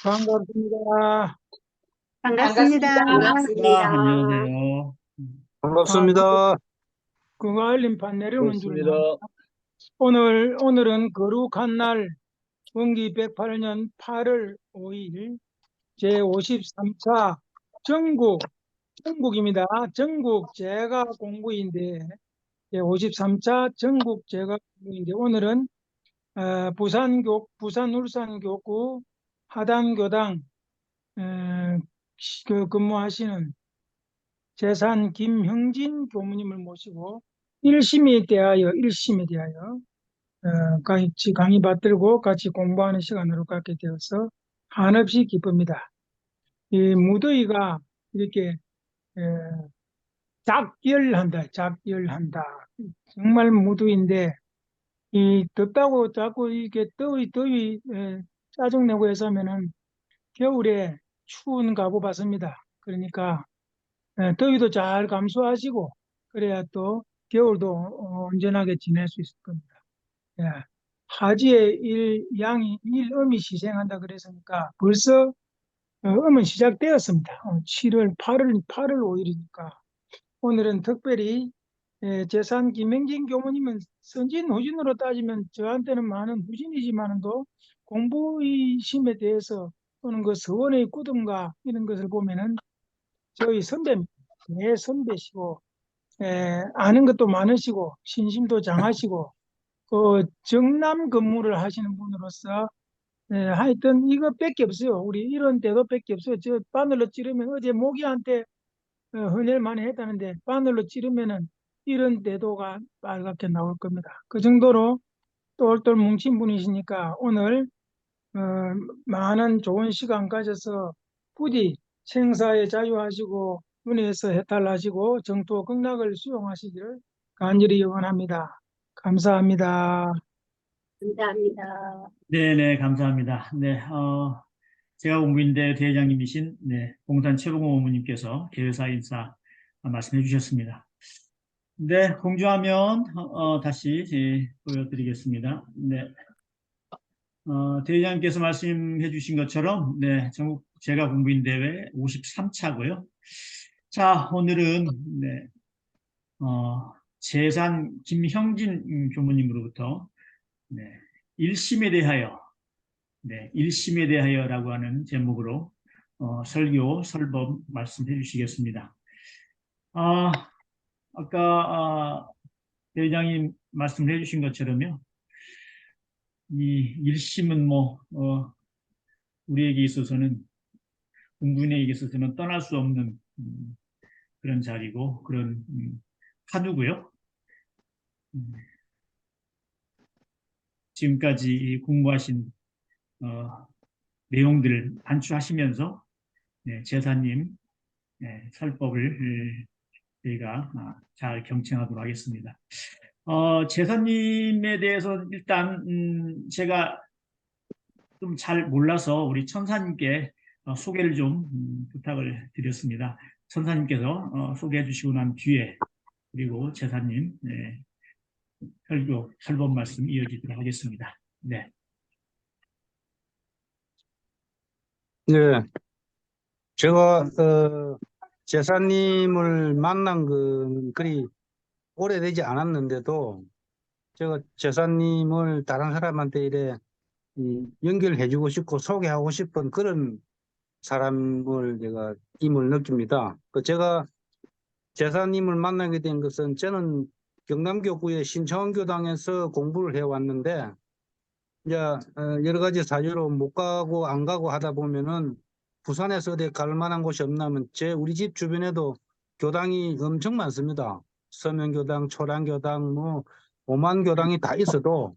반갑습니다. 반갑습니다. 반갑습니다. 안녕하세요. 아, 반갑습니다. 그 알림판 내려오는 줄 반갑습니다. 몰랐. 오늘은 거룩한 날, 원기 108년 8월 5일 제53차 전국입니다. 전국 제가 공부인데, 제53차 전국 제가 공부인데, 오늘은 부산 울산교구 하단교당 근무하시는 재산 김형진 교무님을 모시고 일심에 대하여 같이 강의 받들고 같이 공부하는 시간으로 갖게 되어서 한없이 기쁩니다. 이 무더위가 이렇게 에, 작열한다. 정말 무더위인데 이 덥다고 자꾸 이게 더위 짜증내고 해서 하면은 겨울에 추운 가보봤습니다. 그러니까 더위도 잘 감수하시고 그래야 또 겨울도 온전하게 지낼 수 있을 겁니다. 예. 하지의 일음이 시생한다 그랬으니까 벌써 음은 시작되었습니다. 7월 8월 5일이니까 오늘은 특별히 재산 김행진 교무님은 선진 후진으로 따지면 저한테는 많은 후진이지만도 공부심에 대해서 또는 그 서원의 꾸준과 이런 것을 보면은 저희 선배입니다. 내 선배시고 아는 것도 많으시고 신심도 장하시고 그 정남 근무를 하시는 분으로서 하여튼 이것밖에 없어요. 우리 이런 데도밖에 없어요. 저 바늘로 찌르면 어제 모기한테 헌혈 많이 했다는데 바늘로 찌르면은 이런 데도가 빨갛게 나올 겁니다. 그 정도로 똘똘 뭉친 분이시니까 오늘 어, 많은 좋은 시간 가져서 부디 생사에 자유하시고 은혜에서 해탈하시고 정토 극락을 수용하시기를 간절히 영원합니다. 감사합니다. 감사합니다. 네네, 감사합니다. 네, 제가 공부인대 대회장님이신 공산 최봉호 어머님께서 개회사 인사 말씀해 주셨습니다. 네, 공주화면 다시 보여드리겠습니다. 네, 대회장님께서 말씀해 주신 것처럼 전국 제가 공부인대회 53차고요. 자, 오늘은 재산 김형진 교무님으로부터 일심에 대하여 일심에 대하여라고 하는 제목으로 설법 말씀해 주시겠습니다. 아까 대회장님 말씀해 주신 것처럼요. 이 일심은 우리에게 있어서는 공군에게 있어서는 떠날 수 없는 그런 자리고 그런 카드고요. 지금까지 공부하신 내용들을 반추하시면서 제사님 설법을 저희가 잘 경청하도록 하겠습니다. 제사님에 대해서 일단 제가 좀 잘 몰라서 우리 천사님께 소개를 좀 부탁을 드렸습니다. 천사님께서 소개해 주시고 난 뒤에 그리고 제사님 설법 말씀 이어지도록 하겠습니다. 네. 네, 제가 제사님을 만난 건 그리 오래되지 않았는데도 제가 제사님을 다른 사람한테 이래 연결해주고 싶고 소개하고 싶은 그런 사람을 제가 임을 느낍니다. 제가 제사님을 만나게 된 것은 저는 경남교구의 신청원교당에서 공부를 해왔는데 이제 여러 가지 사유로 못 가고 안 가고 하다 보면은 부산에서 어디 갈 만한 곳이 없나면 우리 집 주변에도 교당이 엄청 많습니다. 서면교당, 초량교당, 오만교당이 다 있어도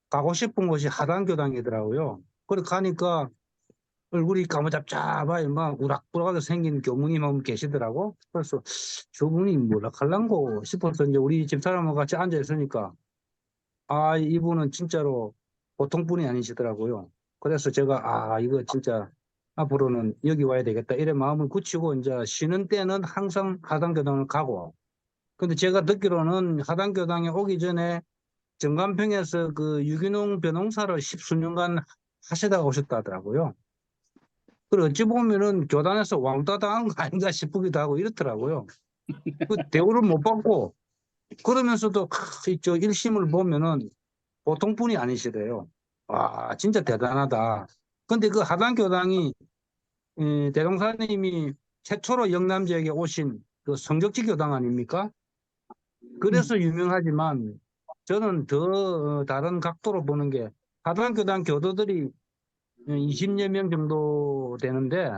가고 싶은 곳이 하단교당이더라고요. 그래 가니까 얼굴이 까무잡잡하게 막 우락부락하게 생긴 교무님 한 분 계시더라고. 그래서 저분이 뭐라 할란고 싶어서 이제 우리 집사람하고 같이 앉아 있으니까 이분은 진짜로 보통 분이 아니시더라고요. 그래서 제가 이거 진짜 앞으로는 여기 와야 되겠다 이런 마음을 굳히고 이제 쉬는 때는 항상 하단교당을 가고, 근데 제가 듣기로는 하단교당에 오기 전에 정관평에서 그 유기농 벼농사를 10수년간 하시다가 오셨다 하더라고요. 그리고 어찌 보면은 교단에서 왕따 당한 거 아닌가 싶기도 하고 이렇더라고요. 그 대우를 못 받고 그러면서도 저 1심을 보면은 보통 분이 아니시래요. 와, 진짜 대단하다. 근데 그 하단교당이 대동사님이 최초로 영남 지역에 오신 그 성적지 교당 아닙니까? 그래서 유명하지만 저는 더 다른 각도로 보는 게 하단교당 교도들이 20여 명 정도 되는데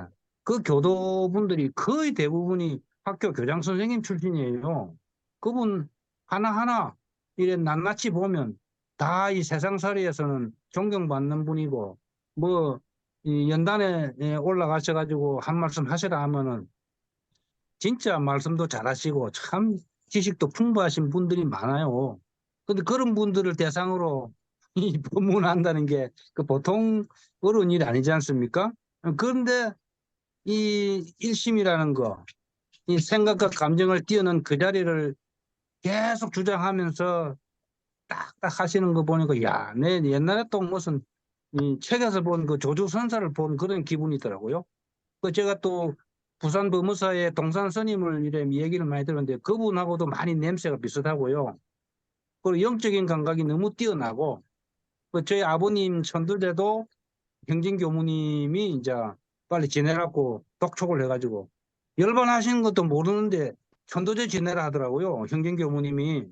그 교도분들이 거의 대부분이 학교 교장 선생님 출신이에요. 그분 하나하나 이래 낱낱이 보면 다 이 세상살이에서는 존경받는 분이고 뭐 이 연단에 올라가셔가지고 한 말씀 하시라 하면은 진짜 말씀도 잘하시고 참 지식도 풍부하신 분들이 많아요. 근데 그런 분들을 대상으로 이 법문한다는 게 그 보통 어려운 일이 아니지 않습니까? 그런데 이 일심이라는 거, 이 생각과 감정을 뛰어넘은 그 자리를 계속 주장하면서 딱딱 하시는 거 보니까 야, 내 옛날에 또 무슨 이 책에서 본 그 조주선사를 본 그런 기분이더라고요. 그 제가 또 부산 법무사의 동산 스님을 이래 얘기를 많이 들었는데 그분하고도 많이 냄새가 비슷하고요. 그리고 영적인 감각이 너무 뛰어나고 그 저희 아버님 천두대도 행진교무님이 이제 빨리 지내라고 독촉을 해가지고 열반하시는 것도 모르는데 천도제 지내라 하더라고요. 행진교무님이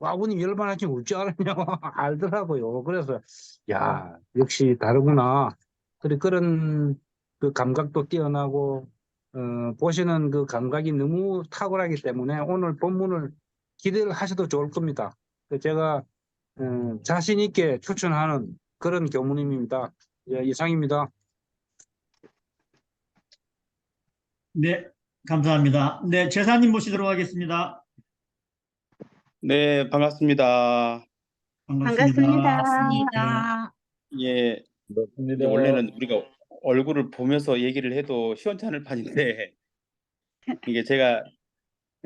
아버님 열반하시면 어찌 알았냐고 알더라고요. 그래서 야 역시 다르구나. 그래 그런 그 감각도 뛰어나고 보시는 그 감각이 너무 탁월하기 때문에 오늘 본문을 기대를 하셔도 좋을 겁니다. 제가 자신 있게 추천하는 그런 교무님입니다. 예, 이상입니다. 네, 감사합니다. 네, 제사님 모시도록 하겠습니다. 네, 반갑습니다. 반갑습니다. 반갑습니다. 예, 이제 원래는 우리가 얼굴을 보면서 얘기를 해도 시원찮을 판인데, 이게 제가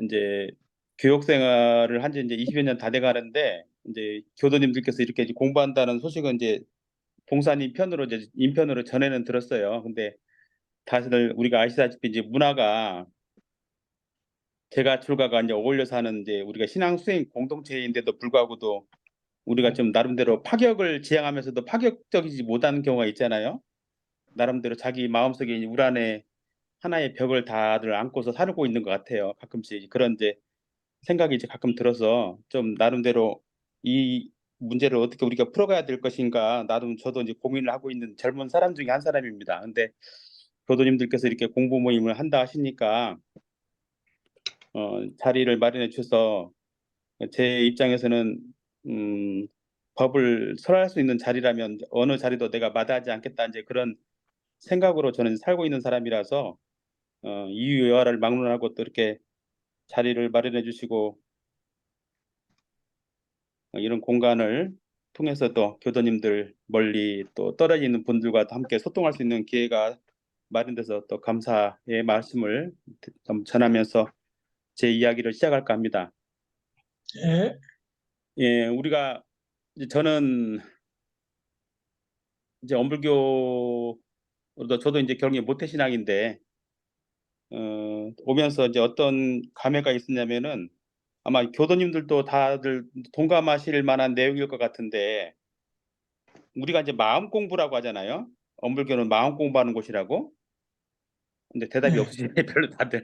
이제 교육 생활을 한 지 이제 20여 년 다 돼 가는데, 이제 교도님들께서 이렇게 이제 공부한다는 소식은 이제 봉사님 편으로 이제 인편으로 전해는 들었어요. 근데 다들 우리가 아시다시피 이제 문화가 제가 출가가 이제 어울려서 하는 이제 우리가 신앙 수행 공동체인데도 불구하고도 우리가 좀 나름대로 파격을 지향하면서도 파격적이지 못하는 경우가 있잖아요. 나름대로 자기 마음속에 울 안에 하나의 벽을 다들 안고서 살고 있는 것 같아요. 가끔씩 그런 이제 생각이 이제 가끔 들어서 좀 나름대로 이 문제를 어떻게 우리가 풀어가야 될 것인가 나름 저도 이제 고민을 하고 있는 젊은 사람 중에 한 사람입니다. 근데 교도님들께서 이렇게 공부 모임을 한다 하시니까 자리를 마련해 주셔서 제 입장에서는 법을 설할 수 있는 자리라면 어느 자리도 내가 마다하지 않겠다 이제 그런 생각으로 저는 살고 있는 사람이라서 이유여하를 막론하고 또 이렇게 자리를 마련해 주시고 이런 공간을 통해서 또 교도님들 멀리 또 떨어져 있는 분들과 함께 소통할 수 있는 기회가 마련돼서 또 감사의 말씀을 좀 전하면서 제 이야기를 시작할까 합니다. 예, 예, 우리가 이제 저는 이제 엄불교로도 저도 이제 결국에 모태신앙인데 오면서 이제 어떤 감회가 있었냐면은 아마 교도님들도 다들 동감하실 만한 내용일 것 같은데 우리가 이제 마음 공부라고 하잖아요. 엄불교는 마음 공부하는 곳이라고. 근데 대답이 예, 없으시네 별로 다들.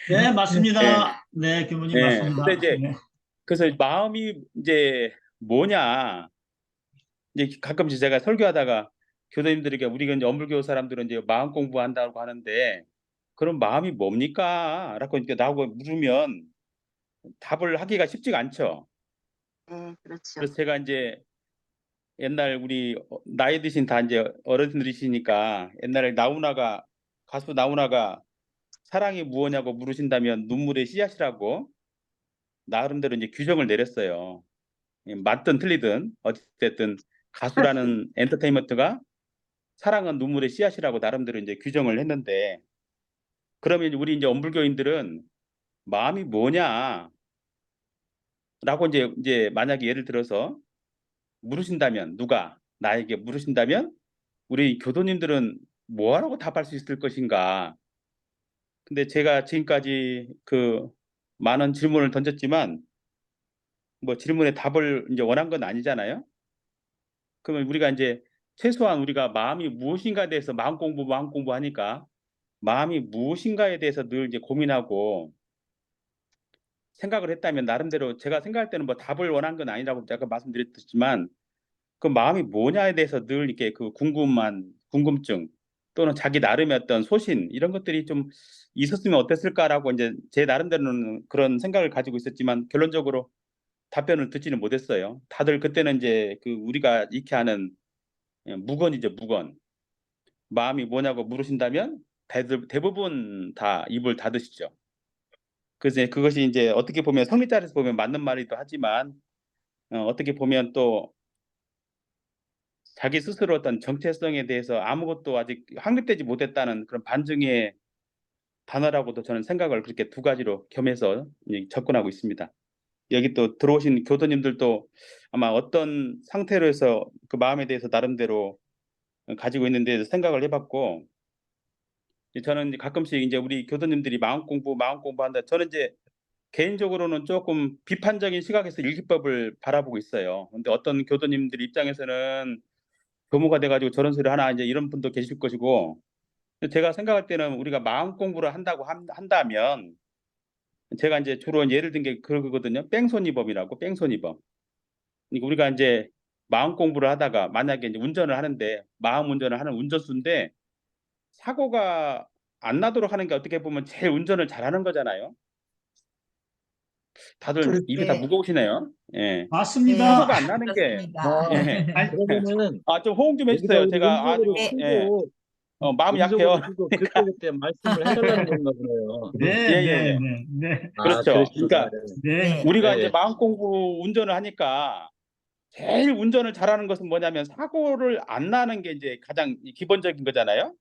네, 예, 맞습니다. 네, 교무님 예. 근데 맞습니다. 이제 네. 그래서 마음이 이제 뭐냐 이제 가끔씩 제가 설교하다가 교도님들에게 우리가 이제 엄불교 사람들은 이제 마음 공부한다고 하는데 그럼 마음이 뭡니까? 라고 이렇게 나하고 물으면 답을 하기가 쉽지가 않죠. 네, 그렇죠. 그래서 제가 이제 옛날 우리 나이 드신 다 이제 어르신들이시니까 옛날에 나훈아가 가수 나훈아가 사랑이 무엇냐고 물으신다면 눈물의 씨앗이라고 나름대로 이제 규정을 내렸어요. 맞든 틀리든 어쨌든 가수라는 엔터테인먼트가 사랑은 눈물의 씨앗이라고 나름대로 이제 규정을 했는데 그러면 우리 이제 엄불교인들은 마음이 뭐냐라고 이제 만약에 예를 들어서 물으신다면 누가 나에게 물으신다면 우리 교도님들은 뭐하라고 답할 수 있을 것인가. 근데 제가 지금까지 그 많은 질문을 던졌지만 뭐 질문에 답을 이제 원한 건 아니잖아요. 그러면 우리가 이제 최소한 우리가 마음이 무엇인가에 대해서 마음 공부하니까 마음이 무엇인가에 대해서 늘 이제 고민하고 생각을 했다면 나름대로 제가 생각할 때는 뭐 답을 원한 건 아니라고 아까 말씀드렸지만 그 마음이 뭐냐에 대해서 늘 이렇게 그 궁금증 또는 자기 나름의 어떤 소신 이런 것들이 좀 있었으면 어땠을까라고 이제 제 나름대로는 그런 생각을 가지고 있었지만 결론적으로 답변을 듣지는 못했어요. 다들 그때는 이제 그 우리가 익히 아는 무건이죠, 무건. 마음이 뭐냐고 물으신다면 대부분 다 입을 닫으시죠. 그래서 그것이 이제 어떻게 보면 성리자리에서 보면 맞는 말이기도 하지만 어떻게 보면 또 자기 스스로 어떤 정체성에 대해서 아무것도 아직 확립되지 못했다는 그런 반증의 단어라고도 저는 생각을 그렇게 두 가지로 겸해서 접근하고 있습니다. 여기 또 들어오신 교도님들도 아마 어떤 상태로 해서 그 마음에 대해서 나름대로 가지고 있는데 대해서 생각을 해봤고 저는 이제 가끔씩 이제 우리 교도님들이 마음 공부한다. 저는 이제 개인적으로는 조금 비판적인 시각에서 일기법을 바라보고 있어요. 근데 어떤 교도님들 입장에서는 교무가 돼가지고 저런 소리 하나 이제 이런 분도 계실 것이고 제가 생각할 때는 우리가 마음 공부를 한다고 한다면 제가 이제 주로 예를 든 게 그거거든요. 뺑소니범이라고 뺑소니범. 그러니까 우리가 이제 마음 공부를 하다가 만약에 이제 운전을 하는데 마음 운전을 하는 운전수인데 사고가 안 나도록 하는 게 어떻게 보면 제일 운전을 잘하는 거잖아요. 다들 입이 다 네. 무거우시네요. 예. 맞습니다. 사고가 안 나는 게 그렇습니다. 예. 아니, 그러면은 좀 호응 좀 여기다 해주세요. 제가 아주 음성으로 예. 쓰고 마음이 약해요. 음성으로 쓰고 그때 말씀을 해달라는 건가 보네요. 네, 예, 예, 네, 예. 네, 네, 그렇죠. 그러시구나. 그러니까 네. 우리가 예, 이제 예. 마음 공부 운전을 하니까 제일 운전을 잘하는 것은 뭐냐면 사고를 안 나는 게 이제 가장 기본적인 거잖아요.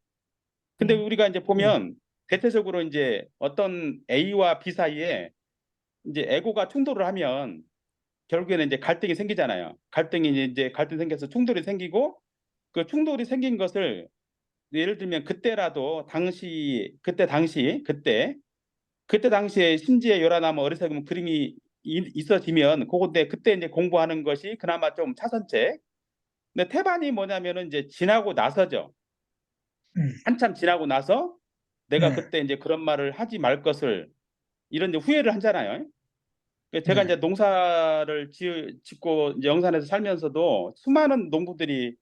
근데 우리가 이제 보면 대체적으로 이제 어떤 A와 B 사이에 이제 에고가 충돌을 하면 결국에는 이제 갈등이 생기잖아요. 갈등이 생겨서 충돌이 생기고 그 충돌이 생긴 것을 예를 들면 그때 당시에 심지에 요란하면 어리석으면 그림이 있어지면 그때 이제 공부하는 것이 그나마 좀 차선책. 근데 태반이 뭐냐면은 이제 지나고 나서죠. 한참 지나고 나서 내가 네. 그때 이제 그런 말을 하지 말 것을 이런 이제 후회를 하잖아요. 제가 네. 이제 농사를 짓고 이제 영산에서 살면서도 수많은 농부들이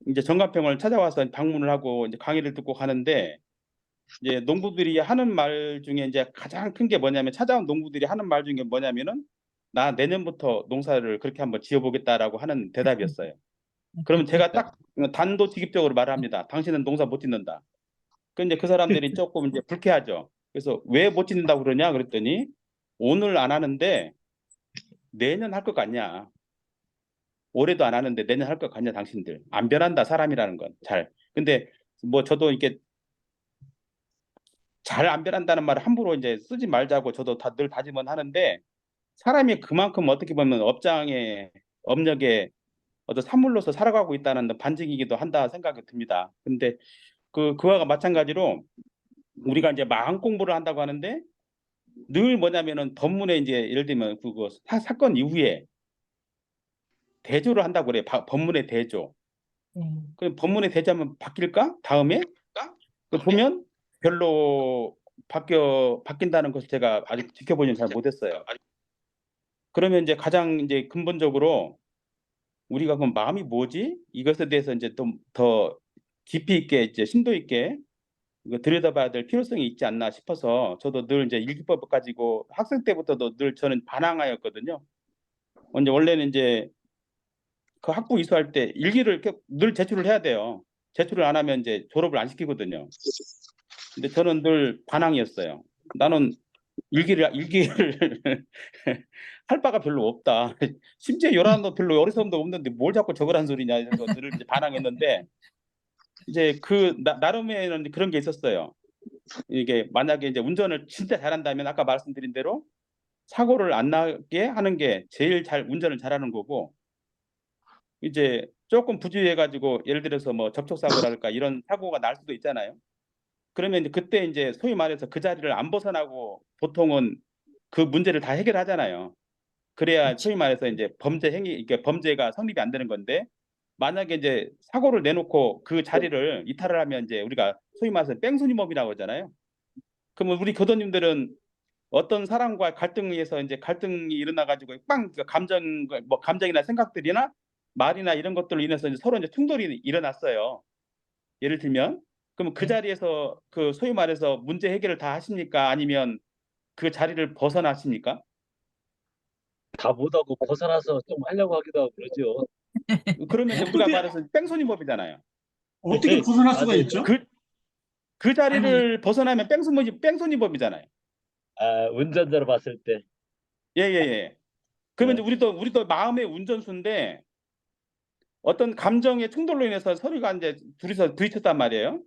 이제 정관평을 찾아와서 방문을 하고 이제 강의를 듣고 가는데 이제 농부들이 하는 말 중에 이제 가장 큰 게 뭐냐면 찾아온 농부들이 하는 말 중에 뭐냐면은 나 내년부터 농사를 그렇게 한번 지어보겠다라고 하는 대답이었어요. 그러면 제가 딱 단도직입적으로 말을 합니다. 당신은 농사 못 짓는다. 근데 그 사람들이 조금 이제 불쾌하죠. 그래서 왜 못 짓는다고 그러냐 그랬더니 오늘 안 하는데 내년 할 것 같냐. 올해도 안 하는데 내년 할 것 같냐 당신들. 안 변한다 사람이라는 건 잘. 근데 뭐 저도 이렇게 잘 안 변한다는 말을 함부로 이제 쓰지 말자고 저도 늘 다짐은 하는데 사람이 그만큼 어떻게 보면 업력에 어떤 산물로서 살아가고 있다는 반증이기도 한다 생각이 듭니다. 근데 그와 마찬가지로 우리가 이제 마음 공부를 한다고 하는데 늘 뭐냐면은 법문에 이제 예를 들면 그거 사건 이후에 대조를 한다고 그래요. 법문의 대조. 그 법문의 대조하면 바뀔까? 다음에 보면 별로 바뀐다는 것을 제가 아직 지켜보지는 잘 못했어요. 그러면 이제 가장 이제 근본적으로 우리가 그럼 마음이 뭐지? 이것에 대해서 이제 좀 더 깊이 있게 이제 심도 있게 이거 들여다봐야 될 필요성이 있지 않나 싶어서 저도 늘 이제 일기법 가지고 학생 때부터도 늘 저는 반항하였거든요. 원래는 이제 그 학부 이수할 때 일기를 이렇게 늘 제출을 해야 돼요. 제출을 안 하면 이제 졸업을 안 시키거든요. 근데 저는 늘 반항이었어요. 나는 일기를 할 바가 별로 없다. 심지어 요란도 별로 어리석음도 없는데 뭘 자꾸 적으라는 소리냐 해서 늘 이제 반항했는데 이제 나름에는 그런 게 있었어요. 이게 만약에 이제 운전을 진짜 잘한다면 아까 말씀드린 대로 사고를 안 나게 하는 게 제일 운전을 잘하는 거고 이제 조금 부주의해가지고 예를 들어서 뭐 접촉사고랄까 이런 사고가 날 수도 있잖아요. 그러면 이제 그때 이제 소위 말해서 그 자리를 안 벗어나고 보통은 그 문제를 다 해결하잖아요. 그래야 소위 말해서 이제 범죄 행위, 이게 범죄가 성립이 안 되는 건데 만약에 이제 사고를 내놓고 그 자리를 이탈을 하면 이제 우리가 소위 말해서 뺑소니범이라고 하잖아요. 그러면 우리 교도님들은 어떤 사람과 갈등에서 이제 갈등이 일어나가지고 빵 감정 뭐 감정이나 생각들이나 말이나 이런 것들로 인해서 이제 서로 이제 충돌이 일어났어요. 예를 들면 그러면 그 자리에서 그 소위 말해서 문제 해결을 다 하십니까? 아니면 그 자리를 벗어나십니까? 다 못하고 벗어나서 좀 하려고 하기도 하고 그러죠. 그러면 이제 우리가 어떻게- 말해서 뺑소니법이잖아요. 어떻게 벗어날 수가 맞아요. 있죠? 그 자리를 벗어나면 뺑소니법이잖아요. 아, 운전자로 봤을 때. 예예예. 그러면 네. 이제 우리도 마음의 운전수인데 어떤 감정의 충돌로 인해서 서로가 이제 둘이서 부딪혔단 말이에요.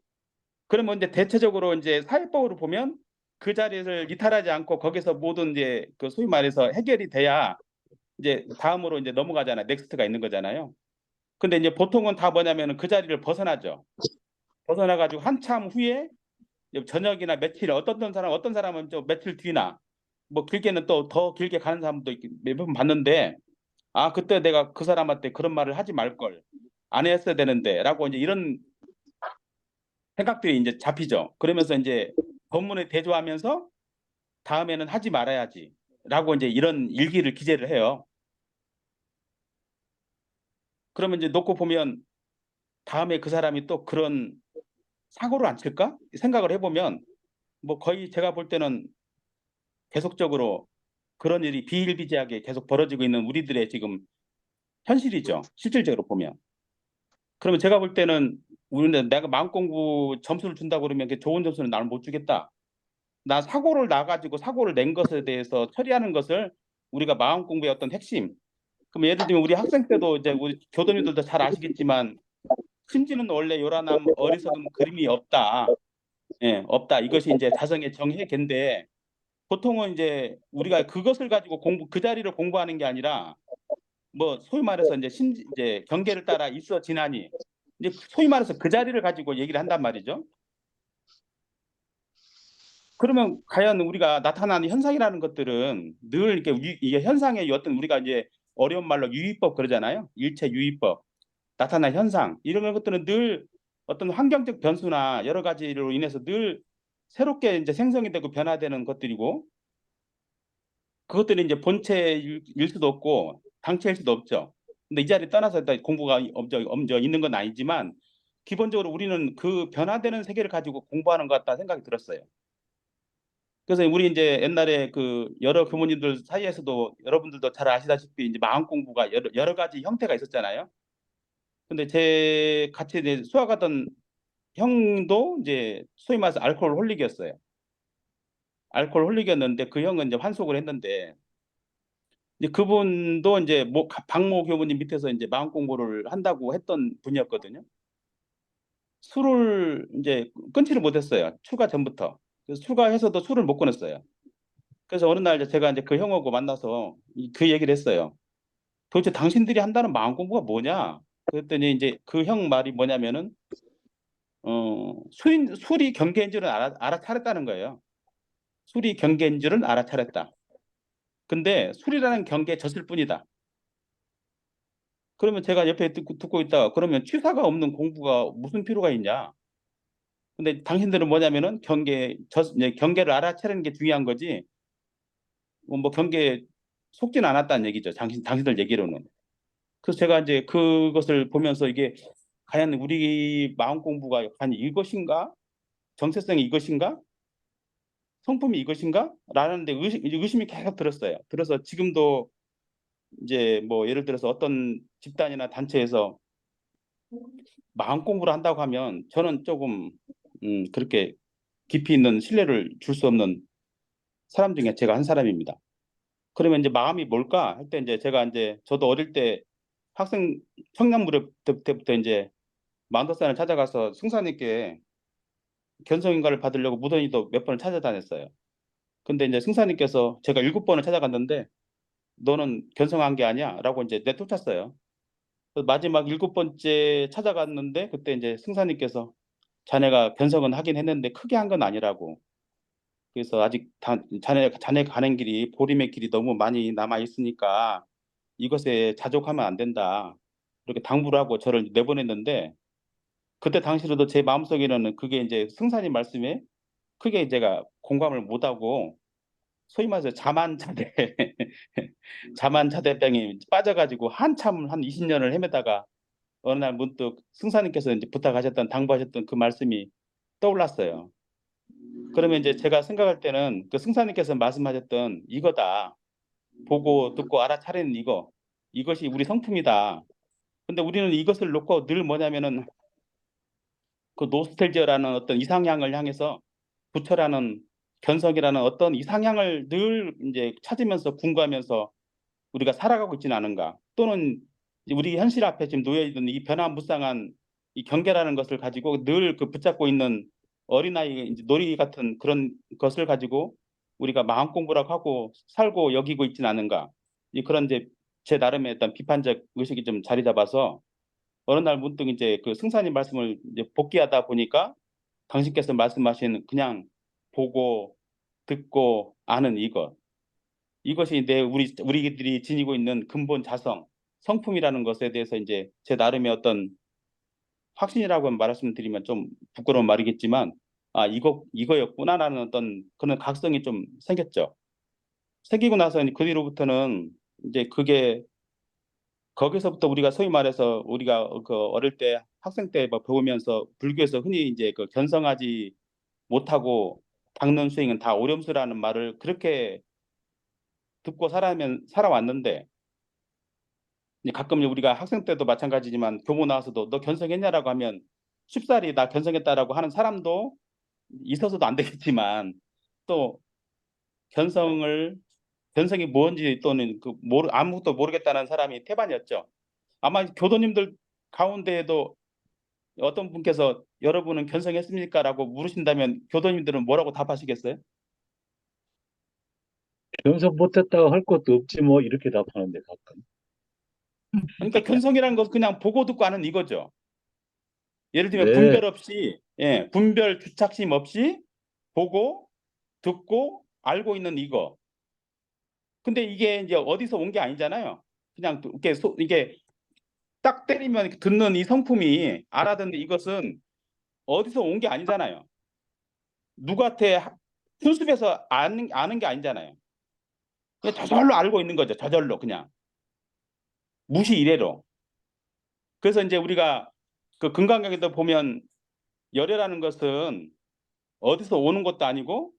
그러면 이제 대체적으로 이제 사회법으로 보면 그 자리를 이탈하지 않고 거기서 모든 이제 그 소위 말해서 해결이 돼야 이제 다음으로 이제 넘어가잖아요. 넥스트가 있는 거잖아요. 근데 이제 보통은 다 뭐냐면은 그 자리를 벗어나죠. 벗어나 가지고 한참 후에 저녁이나 며칠 어떤 사람은 좀 며칠 뒤나 뭐 길게는 또 더 길게 가는 사람도 몇 번 봤는데 아 그때 내가 그 사람한테 그런 말을 하지 말 걸 안 했어야 되는데라고 이제 이런 생각들이 이제 잡히죠. 그러면서 이제 법문에 대조하면서 다음에는 하지 말아야지라고 이제 이런 일기를 기재를 해요. 그러면 이제 놓고 보면 다음에 그 사람이 또 그런 사고를 안 칠까 생각을 해보면 뭐 거의 제가 볼 때는 계속적으로 그런 일이 비일비재하게 계속 벌어지고 있는 우리들의 지금 현실이죠. 실질적으로 보면. 그러면 제가 볼 때는 우리는 내가 마음 공부 점수를 준다고 그러면 그 좋은 점수는 나는 못 주겠다. 나 사고를 나가지고 사고를 낸 것에 대해서 처리하는 것을 우리가 마음 공부의 어떤 핵심. 그럼 예를 들면 우리 학생 때도 이제 우리 교도님들도 잘 아시겠지만 심지는 원래 요란함 어리석음 그림이 없다. 예, 없다. 이것이 이제 자성의 정해계인데 보통은 이제 우리가 그것을 가지고 그 자리를 공부하는 게 아니라 뭐 소위 말해서 이제 경계를 따라 있어 지나니 이제 소위 말해서 그 자리를 가지고 얘기를 한단 말이죠. 그러면 과연 우리가 나타나는 현상이라는 것들은 늘 이렇게 이게 현상의 어떤 우리가 이제 어려운 말로 유의법 그러잖아요. 일체 유의법 나타난 현상 이런 것들은 늘 어떤 환경적 변수나 여러 가지로 인해서 늘 새롭게 이제 생성이 되고 변화되는 것들이고 그것들이 이제 본체일 수도 없고 당체일 수도 없죠. 근데 이 자리에 떠나서 공부가 엄저 있는 건 아니지만 기본적으로 우리는 그 변화되는 세계를 가지고 공부하는 것 같다 생각이 들었어요. 그래서 우리 이제 옛날에 그 여러 교모님들 사이에서도 여러분들도 잘 아시다시피 이제 마음 공부가 여러 가지 형태가 있었잖아요. 근데 제 같이 이제 수학하던 형도 이제 소위 말해서 알코올 홀릭이었어요. 알코올 홀릭이었는데 그 형은 이제 환속을 했는데 이제 그분도 이제 박모 교모님 밑에서 이제 마음 공부를 한다고 했던 분이었거든요. 술을 이제 끊지를 못했어요. 출가 전부터. 그래서 출가해서도 술을 못 끊었어요. 그래서 어느 날 제가 이제 그 형하고 만나서 그 얘기를 했어요. 도대체 당신들이 한다는 마음 공부가 뭐냐? 그랬더니 이제 그 형 말이 뭐냐면은 술이 경계인 줄은 알아차렸다는 거예요. 술이 경계인 줄은 알아차렸다. 근데 술이라는 경계에 졌을 뿐이다. 그러면 제가 옆에 듣고 있다가 그러면 취사가 없는 공부가 무슨 필요가 있냐? 근데 당신들은 뭐냐면은 경계를 알아차리는 게 중요한 거지. 뭐 경계에 속지는 않았다는 얘기죠. 당신들 얘기로는. 그래서 제가 이제 그것을 보면서 이게 과연 우리 마음 공부가 과연 이것인가? 정체성이 이것인가? 성품이 이것인가? 라는 데 의심이 계속 들었어요. 들어서 지금도 이제 뭐 예를 들어서 어떤 집단이나 단체에서 마음 공부를 한다고 하면 저는 조금 그렇게 깊이 있는 신뢰를 줄 수 없는 사람 중에 제가 한 사람입니다. 그러면 이제 마음이 뭘까 할 때 이제 제가 이제 저도 어릴 때 학생 청년 무렵 때부터 이제 만도산을 찾아가서 승사님께 견성인가를 받으려고 무던히도 몇 번을 찾아다녔어요. 근데 이제 승사님께서 제가 7번을 찾아갔는데 너는 견성한 게 아니야 라고 이제 내쫓았어요. 마지막 7번째 찾아갔는데 그때 이제 승사님께서 자네가 견성은 하긴 했는데 크게 한 건 아니라고. 그래서 아직 자네 가는 길이 보림의 길이 너무 많이 남아 있으니까 이것에 자족하면 안 된다. 이렇게 당부를 하고 저를 내보냈는데 그때 당시로도 제 마음속에는 그게 이제 승사님 말씀에 크게 제가 공감을 못하고 소위 말해서 자만자대 자만자대병에 빠져가지고 한참 한 20년을 헤매다가 어느 날 문득 승사님께서 이제 부탁하셨던 당부하셨던 그 말씀이 떠올랐어요. 그러면 이제 제가 생각할 때는 그 승사님께서 말씀하셨던 이거다. 보고 듣고 알아차리는 이것이 우리 성품이다. 근데 우리는 이것을 놓고 늘 뭐냐면은 그 노스텔지어라는 어떤 이상향을 향해서 부처라는 견성이라는 어떤 이상향을 늘 이제 찾으면서 궁구하면서 우리가 살아가고 있지는 않은가? 또는 이제 우리 현실 앞에 지금 놓여 있는 이 변화무쌍한 이 경계라는 것을 가지고 늘 그 붙잡고 있는 어린아이 이제 놀이 같은 그런 것을 가지고 우리가 마음 공부라고 하고 살고 여기고 있지는 않은가? 이 그런 이제 제 나름의 어떤 비판적 의식이 좀 자리 잡아서 어느 날 문득 이제 그 승사님 말씀을 이제 복기하다 보니까 당신께서 말씀하신 그냥 보고 듣고 아는 이것이 우리들이 지니고 있는 근본 자성, 성품이라는 것에 대해서 이제 제 나름의 어떤 확신이라고 말씀드리면 좀 부끄러운 말이겠지만 아 이거였구나라는 어떤 그런 각성이 좀 생겼죠. 생기고 나서 그 뒤로부터는 이제 그게 거기서부터 우리가 소위 말해서 우리가 그 어릴 때 학생 때 뭐 배우면서 불교에서 흔히 이제 그 견성하지 못하고 닦는 수행은 다 오렴수라는 말을 그렇게 듣고 살아왔는데 이제 가끔 우리가 학생 때도 마찬가지지만 교무 나와서도 너 견성했냐라고 하면 쉽사리 나 견성했다라고 하는 사람도 있어서도 안 되겠지만 또 견성을 견성이 뭔지 또는 아무것도 모르겠다는 사람이 태반이었죠. 아마 교도님들 가운데에도 어떤 분께서 여러분은 견성했습니까라고 물으신다면 교도님들은 뭐라고 답하시겠어요? 견성 못했다고 할 것도 없지 뭐 이렇게 답하는데 가끔. 그러니까 견성이라는 것은 그냥 보고 듣고 하는 이거죠. 예를 들면 네, 분별 주착심 없이 보고 듣고 알고 있는 이거. 근데 이게 이제 어디서 온 게 아니잖아요. 그냥 이게 딱 때리면 듣는 이 성품이 알아듣는 이것은 어디서 온 게 아니잖아요. 누구한테 순수해서 아는 게 아니잖아요. 그냥 저절로 알고 있는 거죠. 저절로 그냥 무시 이래로. 그래서 이제 우리가 그 금강경에도 보면 열애라는 것은 어디서 오는 것도 아니고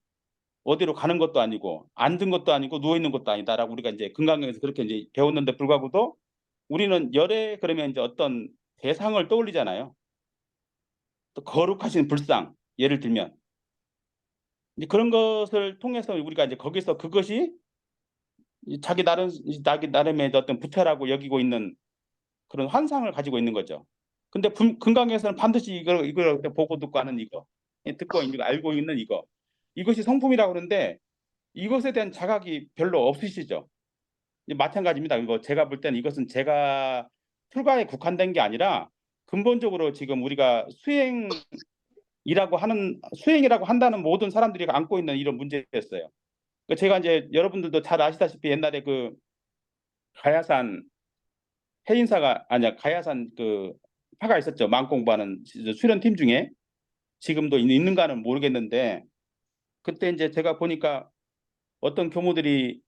어디로 가는 것도 아니고 앉은 것도 아니고 누워 있는 것도 아니다라고 우리가 이제 금강경에서 그렇게 이제 배웠는데 불구하고도 우리는 열애 그러면 이제 어떤 대상을 떠올리잖아요. 또 거룩하신 불상 예를 들면 이제 그런 것을 통해서 우리가 이제 거기서 그것이 자기 나름의 어떤 부처라고 여기고 있는 그런 환상을 가지고 있는 거죠. 근데 금강에서는 반드시 이걸 보고 듣고 하는 이거, 듣고 있는 거, 알고 있는 이것이 성품이라고 그러는데 이것에 대한 자각이 별로 없으시죠. 마찬가지입니다. 이거 제가 볼 때는 이것은 제가 출가에 국한된 게 아니라 근본적으로 지금 우리가 수행이라고 한다는 모든 사람들이 안고 있는 이런 문제였어요. 제가 이제 여러분들도 잘 아시다시피 옛날에 그 가야산 해인사가 아니야 가야산 그 파가 있었죠. 마음 공부하는 수련팀 중에 지금도 있는가는 모르겠는데 그때 이제 제가 보니까 어떤 교무들이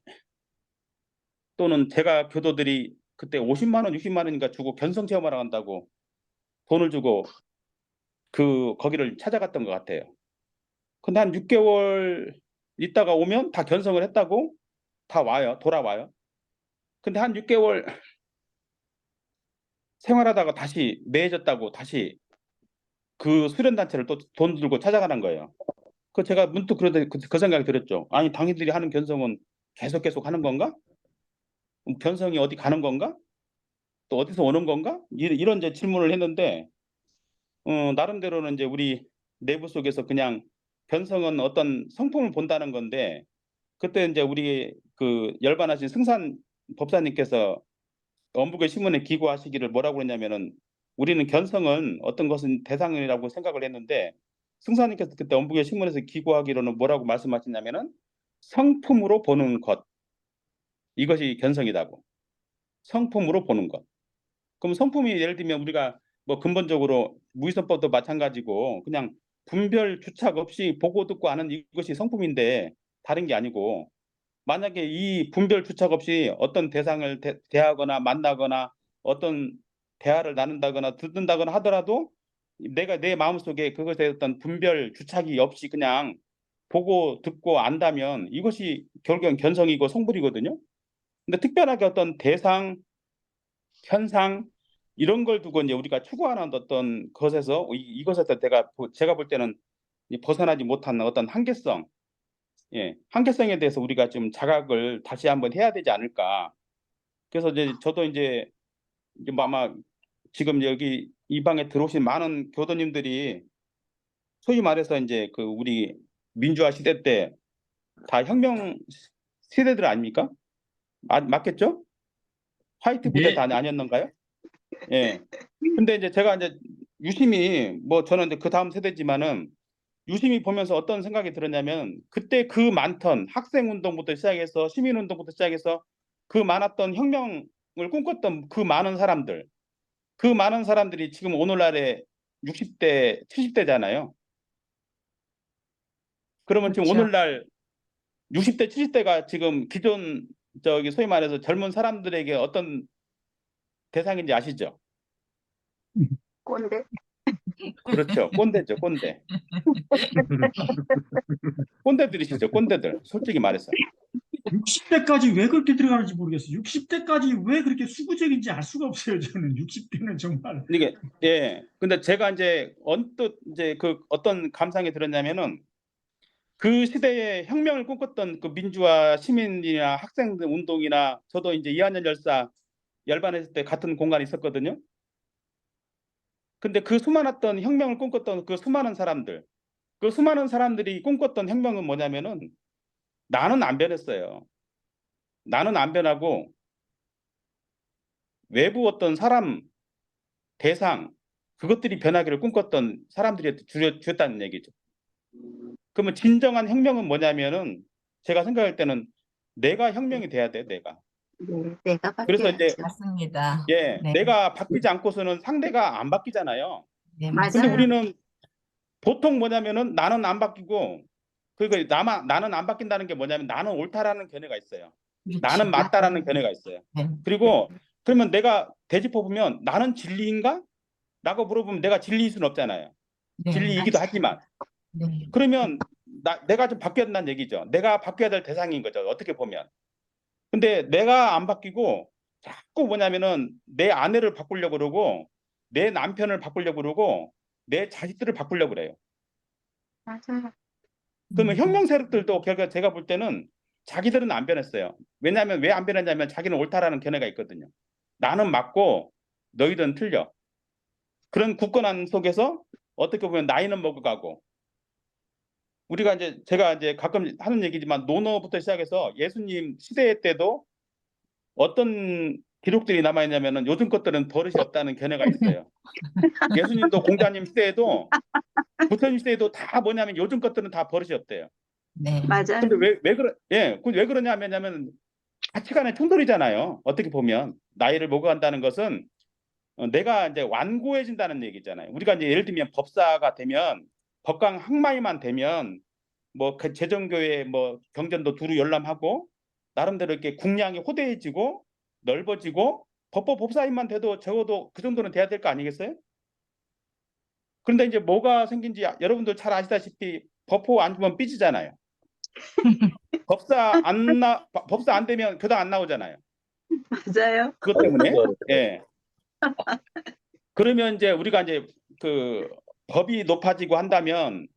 또는 제가 교도들이 그때 50만 원, 60만 원인가 주고 견성 체험하러 간다고 돈을 주고 거기를 찾아갔던 것 같아요. 근데 한 6개월 있다가 오면 다 견성을 했다고 다 돌아와요. 근데 한 6개월 생활하다가 다시 매해졌다고 다시 그 수련단체를 또 돈 들고 찾아가는 거예요. 제가 문득 그 생각이 들었죠. 아니 당신들이 하는 견성은 계속 하는 건가? 견성이 어디 가는 건가? 또 어디서 오는 건가? 이런 이제 질문을 했는데 나름대로는 이제 우리 내부 속에서 그냥 견성은 어떤 성품을 본다는 건데 그때 이제 우리 그 열반하신 승산 법사님께서 원북의 신문에 기고하시기를 뭐라고 그랬냐면은 우리는 견성은 어떤 것은 대상이라고 생각을 했는데 승사님께서 그때 원북의 신문에서 기고하기로는 뭐라고 말씀하셨냐면은 성품으로 보는 것, 이것이 견성이다고. 성품으로 보는 것. 그럼 성품이 예를 들면 우리가 뭐 근본적으로 무위선법도 마찬가지고 그냥 분별 주착 없이 보고 듣고 아는 이것이 성품인데 다른 게 아니고, 만약에 이 분별 주착 없이 어떤 대상을 대하거나 만나거나 어떤 대화를 나눈다거나 듣는다거나 하더라도 내가 내 마음속에 그것에 어떤 분별 주착이 없이 그냥 보고 듣고 안다면 이것이 결국엔 견성이고 성불이거든요. 근데 특별하게 어떤 대상, 현상 이런 걸 두고 이제 우리가 추구하는 어떤 것에서 이것에서 제가 볼 때는 벗어나지 못한 어떤 한계성, 한계성에 대해서 우리가 좀 자각을 다시 한번 해야 되지 않을까. 그래서 이제 저도 이제 뭐 아마 지금 여기 이 방에 들어오신 많은 교도님들이 소위 말해서 이제 그 우리 민주화 시대 때 다 혁명 세대들 아닙니까? 맞겠죠? 화이트 부대 다 네. 아니었는가요? 예. 근데 이제 제가 이제 유심히 뭐 저는 이제 그 다음 세대지만은 유심히 보면서 어떤 생각이 들었냐면 그때 그 많던 학생 운동부터 시작해서 시민 운동부터 시작해서 그 많았던 혁명을 꿈꿨던 그 많은 사람들이 지금 오늘날에 60대, 70대잖아요. 그러면 지금 그렇죠. 오늘날 60대, 70대가 지금 기존 저기 소위 말해서 젊은 사람들에게 어떤 대상인지 아시죠? 꼰대. 그렇죠. 꼰대죠, 꼰대. 꼰대들이시죠, 꼰대들. 솔직히 말해서. 60대까지 왜 그렇게 들어가는지 모르겠어요. 60대까지 왜 그렇게 수구적인지 알 수가 없어요. 저는 60대는 정말. 이게 근데 제가 이제 언뜻 이제 그 어떤 감상이 들었냐면은 그 시대에 혁명을 꿈꿨던 그 민주화 시민이나 학생들 운동이나 저도 이제 이한열 열사 열반했을 때 같은 공간에 있었거든요. 근데 그 수많았던 혁명을 꿈꿨던 그 수많은 사람들이 꿈꿨던 혁명은 뭐냐면은 나는 안 변했어요. 나는 안 변하고 외부 어떤 사람, 대상 그것들이 변하기를 꿈꿨던 사람들이 주였다는 얘기죠. 그러면 진정한 혁명은 뭐냐면은 제가 생각할 때는 내가 혁명이 돼야 돼, 내가. 네, 내가 그래서 이제 바뀌어야죠. 맞습니다. 네, 내가 바뀌지 않고서는 상대가 안 바뀌잖아요. 네, 근데 맞아요. 우리는 보통 뭐냐면은 나는 안 바뀌고 나는 안 바뀐다는 게 뭐냐면 나는 옳다라는 견해가 있어요. 그렇죠. 나는 맞다라는 견해가 있어요. 네, 그리고 그러면 내가 되짚어 보면 나는 진리인가? 라고 물어보면 내가 진리일 수는 없잖아요. 네, 진리이기도 하지만. 네, 그러면 내가 좀 바뀌었다는 얘기죠. 내가 바뀌어야 될 대상인 거죠. 어떻게 보면. 근데 내가 안 바뀌고 자꾸 뭐냐면은 내 아내를 바꾸려고 그러고 내 남편을 바꾸려고 그러고 내 자식들을 바꾸려고 그래요. 맞아요. 그러면 혁명 세력들도 결국 제가 볼 때는 자기들은 안 변했어요. 왜냐하면 왜 안 변했냐면 자기는 옳다라는 견해가 있거든요. 나는 맞고 너희들은 틀려. 그런 굳건한 속에서 어떻게 보면 나이는 먹어가고 우리가 이제 제가 이제 가끔 하는 얘기지만 노노부터 시작해서 예수님 시대 때도 어떤 기록들이 남아 있냐면은 요즘 것들은 버릇이 없다는 견해가 있어요. 예수님도 공자님 시대에도 부처님 시대에도 다 뭐냐면 요즘 것들은 다 버릇이 없대요. 네, 맞아요. 근데 왜 그러냐면 가치관의 충돌이잖아요. 어떻게 보면 나이를 먹어간다는 것은 내가 이제 완고해진다는 얘기잖아요. 우리가 이제 예를 들면 법사가 되면 법강 학마이만 되면 뭐 재정교회 뭐 경전도 두루 열람하고 나름대로 이렇게 국량이 호대해지고 넓어지고 법사위만 돼도 적어도 그 정도는 돼야 될 거 아니겠어요? 그런데 이제 뭐가 생긴지 여러분들 잘 아시다시피 법호 안 주면 삐지잖아요. 법사 안 되면 교당 안 나오잖아요. 맞아요. 그것 때문에. 그러면 이제 우리가 이제 그 법이 높아지고 한다면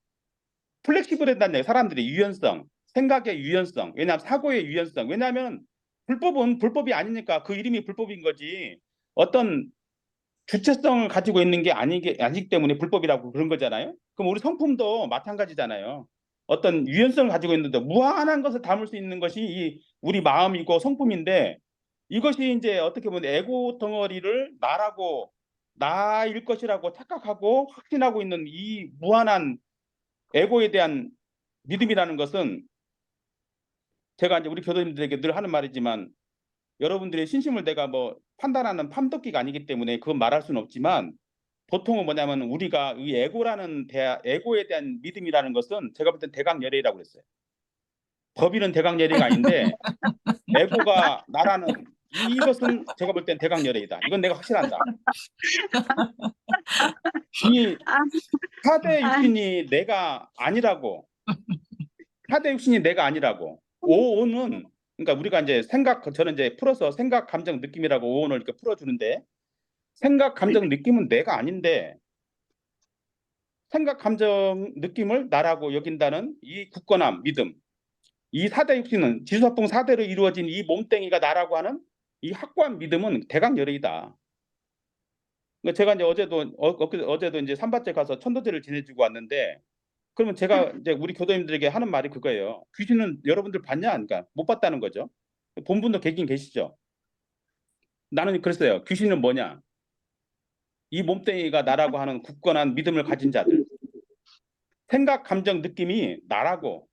플렉시블해진다는 얘기, 사람들의 유연성, 생각의 유연성, 왜냐하면 사고의 유연성, 왜냐하면 불법은 불법이 아니니까 그 이름이 불법인 거지 어떤 주체성을 가지고 있는 게 아니기 때문에 불법이라고 그런 거잖아요. 그럼 우리 성품도 마찬가지잖아요. 어떤 유연성을 가지고 있는데 무한한 것을 담을 수 있는 것이 우리 마음이고 성품인데 이것이 이제 어떻게 보면 에고 덩어리를 나일 것이라고 착각하고 확신하고 있는 이 무한한 에고에 대한 믿음이라는 것은 제가 이제 우리 교도님들에게 늘 하는 말이지만 여러분들의 신심을 내가 뭐 판단하는 판독기가 아니기 때문에 그건 말할 수는 없지만 보통은 뭐냐면 우리가 이 에고에 대한 믿음이라는 것은 제가 볼 땐 대강열애라고 그랬어요. 법인은 대강열애가 아닌데 에고가 나라는 이것은 제가 볼 땐 대강열애이다. 이건 내가 확실한다. 이 아, 4대 육신이 내가 아니라고. 4대 육신이 내가 아니라고. 오온은 그러니까 우리가 이제 저는 이제 풀어서 생각, 감정, 느낌이라고 오온을 이렇게 풀어주는데 생각, 감정, 느낌은 내가 아닌데 생각, 감정, 느낌을 나라고 여긴다는 이 굳건함, 믿음. 이 4대 육신은 지수합동 4대로 이루어진 이 몸뚱이가 나라고 하는 이 확고한 믿음은 대강열애이다. 그러니까 제가 이제 어제도 이제 삼바째 가서 천도제를 지내주고 왔는데 그러면 제가 이제 우리 교도님들에게 하는 말이 그거예요. 귀신은 여러분들 봤냐? 그러니까 못 봤다는 거죠. 본 분도 계긴 계시죠. 나는 그랬어요. 귀신은 뭐냐? 이 몸뚱이가 나라고 하는 굳건한 믿음을 가진 자들. 생각, 감정, 느낌이 나라고.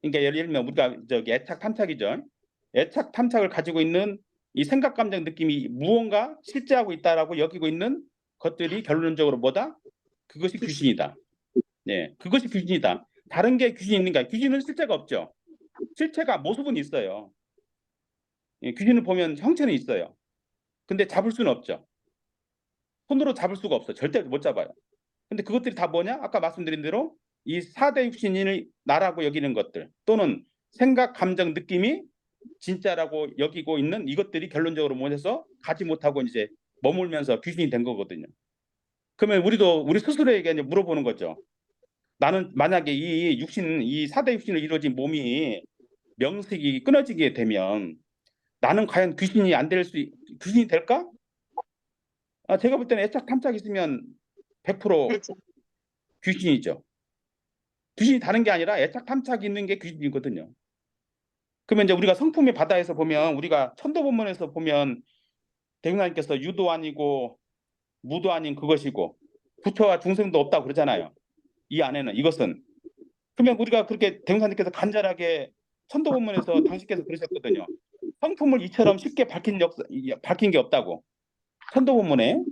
그러니까 예를 들면 우리가 저기 애착 탐착이죠. 애착 탐착을 가지고 있는 이 생각, 감정, 느낌이 무언가 실제하고 있다라고 여기고 있는 것들이 결론적으로 뭐다? 그것이 귀신이다. 네, 그것이 귀신이다. 다른 게 귀신이 있는가? 귀신은 실체가 없죠. 실체가 모습은 있어요. 예, 귀신을 보면 형체는 있어요. 근데 잡을 수는 없죠. 손으로 잡을 수가 없어. 절대 못 잡아요. 근데 그것들이 다 뭐냐? 아까 말씀드린 대로 이 4대 육신을 나라고 여기는 것들 또는 생각, 감정, 느낌이 진짜라고 여기고 있는 이것들이 결론적으로 뭐해서 가지 못하고 이제 머물면서 귀신이 된 거거든요. 그러면 우리 스스로에게 이제 물어보는 거죠. 나는 만약에 이 4대 육신을 이루어진 몸이 명색이 끊어지게 되면 나는 과연 귀신이 될까? 제가 볼 때는 애착 탐착 있으면 100% 그렇죠. 귀신이죠. 귀신이 다른 게 아니라 애착 탐착이 있는 게 귀신이거든요. 그러면 이제 우리가 성품의 바다에서 보면 우리가 천도본문에서 보면 대웅하나님께서 유도 아니고 무도 아닌 그것이고 부처와 중생도 없다고 그러잖아요. 이 안에는 이것은. 그러면 우리가 그렇게 대웅사님께서 간절하게 천도본문에서 당신께서 그러셨거든요. 성품을 이처럼 쉽게 밝힌 게 없다고. 천도본문에.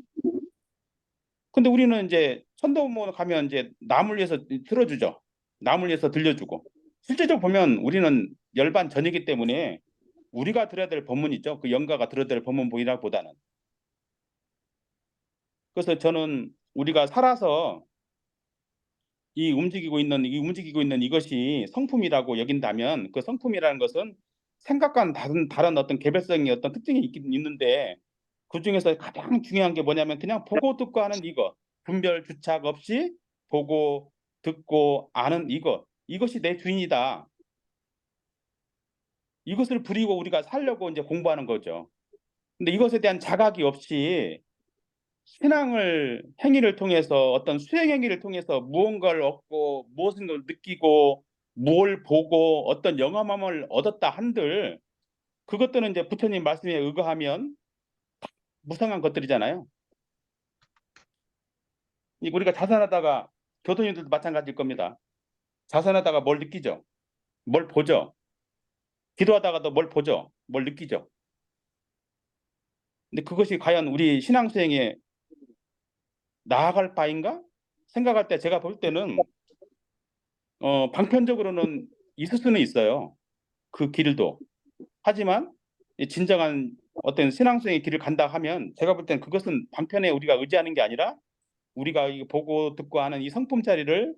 근데 우리는 이제 천도본문 가면 이제 남을 위해서 들어주죠. 남을 위해서 들려주고. 실제적으로 보면 우리는 열반 전이기 때문에 우리가 들어야 될 법문이죠. 그 영가가 들어야 될 법문이라기보다는. 그래서 저는 우리가 살아서 움직이고 있는 이것이 성품이라고 여긴다면 그 성품이라는 것은 생각과는 다른 어떤 개별성의 어떤 특징이 있긴 있는데 그 중에서 가장 중요한 게 뭐냐면 그냥 보고 듣고 하는 이거. 분별 주착 없이 보고 듣고 아는 이것이 내 주인이다. 이것을 부리고 우리가 살려고 이제 공부하는 거죠. 근데 이것에 대한 자각이 없이 행위를 통해서 어떤 수행 행위를 통해서 무언가를 얻고 무엇을 느끼고 뭘 보고 어떤 영감함을 얻었다 한들 그것들은 이제 부처님 말씀에 의거하면 무상한 것들이잖아요. 우리가 자산하다가 교도님들도 마찬가지일 겁니다. 자산하다가 뭘 느끼죠? 뭘 보죠? 기도하다가도 뭘 보죠? 뭘 느끼죠? 근데 그것이 과연 우리 신앙 수행에 나아갈 바인가? 생각할 때 제가 볼 때는 방편적으로는 있을 수는 있어요. 그 길도. 하지만 진정한 어떤 신앙성의 길을 간다 하면 제가 볼 때는 그것은 방편에 우리가 의지하는 게 아니라 우리가 보고 듣고 하는 이 성품 자리를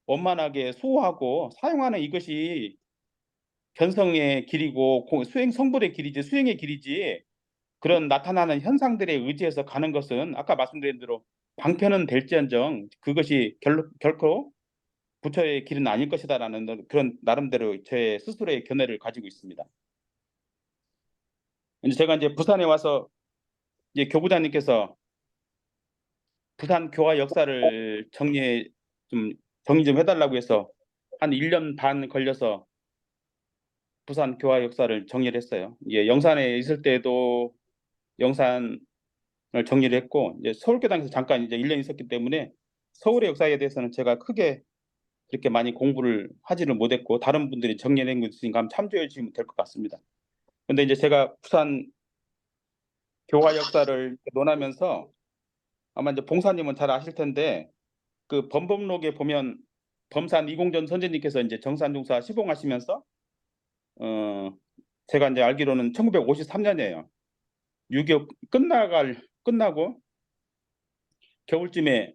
원만하게 수호하고 사용하는 이것이 견성의 길이고 성불의 길이지 수행의 길이지 그런 나타나는 현상들에 의지해서 가는 것은 아까 말씀드린 대로 방편은 될지언정 그것이 결코 부처의 길은 아닐 것이다라는 그런 나름대로 제 스스로의 견해를 가지고 있습니다. 이제 제가 이제 부산에 와서 이제 교구장님께서 부산 교화 역사를 정리 좀 해달라고 해서 한 1년 반 걸려서 부산 교화 역사를 정리를 했어요. 예, 영산에 있을 때도 영산을 정리를 했고, 이제 서울교당에서 잠깐 이제 1년 있었기 때문에 서울의 역사에 대해서는 제가 크게 그렇게 많이 공부를 하지를 못했고, 다른 분들이 정리해 거 있으니까 한번 참조해 주시면 될 것 같습니다. 근데 이제 제가 부산 교화 역사를 논하면서 아마 이제 봉사님은 잘 아실 텐데, 그 범범록에 보면 범산 이공전 선생님께서 이제 정산중사 시봉하시면서 제가 이제 알기로는 1953년이에요. 6.25 끝나고 겨울쯤에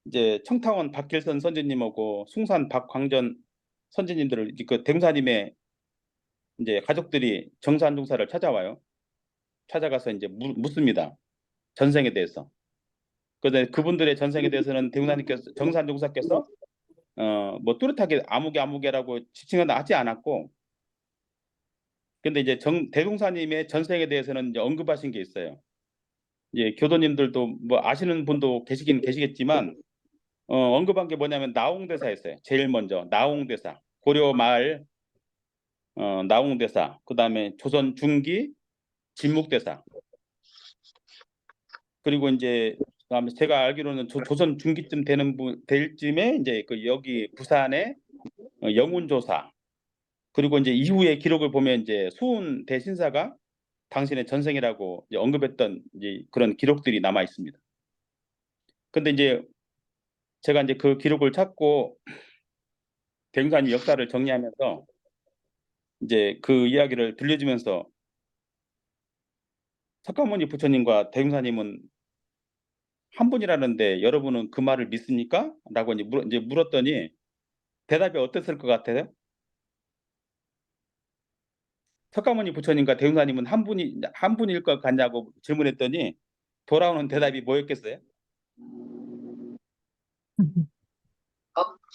이제 청타원 박길선 선생님하고 숭산 박광전 선생님들을 그 대웅사님의 이제 가족들이 정산중사를 찾아와요. 찾아가서 이제 묻습니다. 전생에 대해서. 그런데 그분들의 전생에 대해서는 대웅사님께서 정산중사께서 뭐 뚜렷하게 아무개라고 지칭은 하지 않았고, 근데 이제 대웅사님의 전생에 대해서는 이제 언급하신 게 있어요. 예, 교도님들도 뭐 아시는 분도 계시긴 계시겠지만 언급한 게 뭐냐면 나홍대사였어요. 제일 먼저 나홍대사, 고려 말 나홍대사, 그다음에 조선 중기 진묵대사, 그리고 이제 그다음에 제가 알기로는 조선 중기쯤 될 쯤에 이제 그 여기 부산의 영운조사, 그리고 이제 이후의 기록을 보면 이제 수훈 대신사가 당신의 전생이라고 이제 언급했던 이제 그런 기록들이 남아 있습니다. 근데 이제 제가 이제 그 기록을 찾고 대웅사님 역사를 정리하면서 이제 그 이야기를 들려주면서 석가모니 부처님과 대웅사님은 한 분이라는데 여러분은 그 말을 믿습니까? 라고 이제 물었더니 대답이 어땠을 것 같아요? 석가모니 부처님과 대웅사님은 한 분일 것 같냐고 질문했더니 돌아오는 대답이 뭐였겠어요?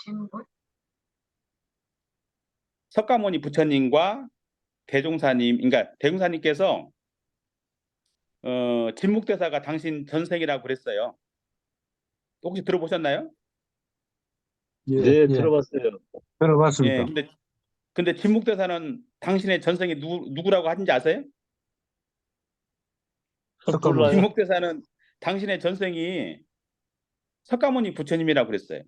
질문? 석가모니 부처님과 대종사님, 그러니까 대웅사님께서 진묵대사가 당신 전생이라고 그랬어요. 혹시 들어보셨나요? 예, 네, 예, 들어봤어요. 들어봤습니다. 예, 근데 진묵대사는 당신의 전생이 누구라고 하는지 아세요? 석가모니. 몰라요. 진묵대사는 당신의 전생이 석가모니 부처님이라고 그랬어요.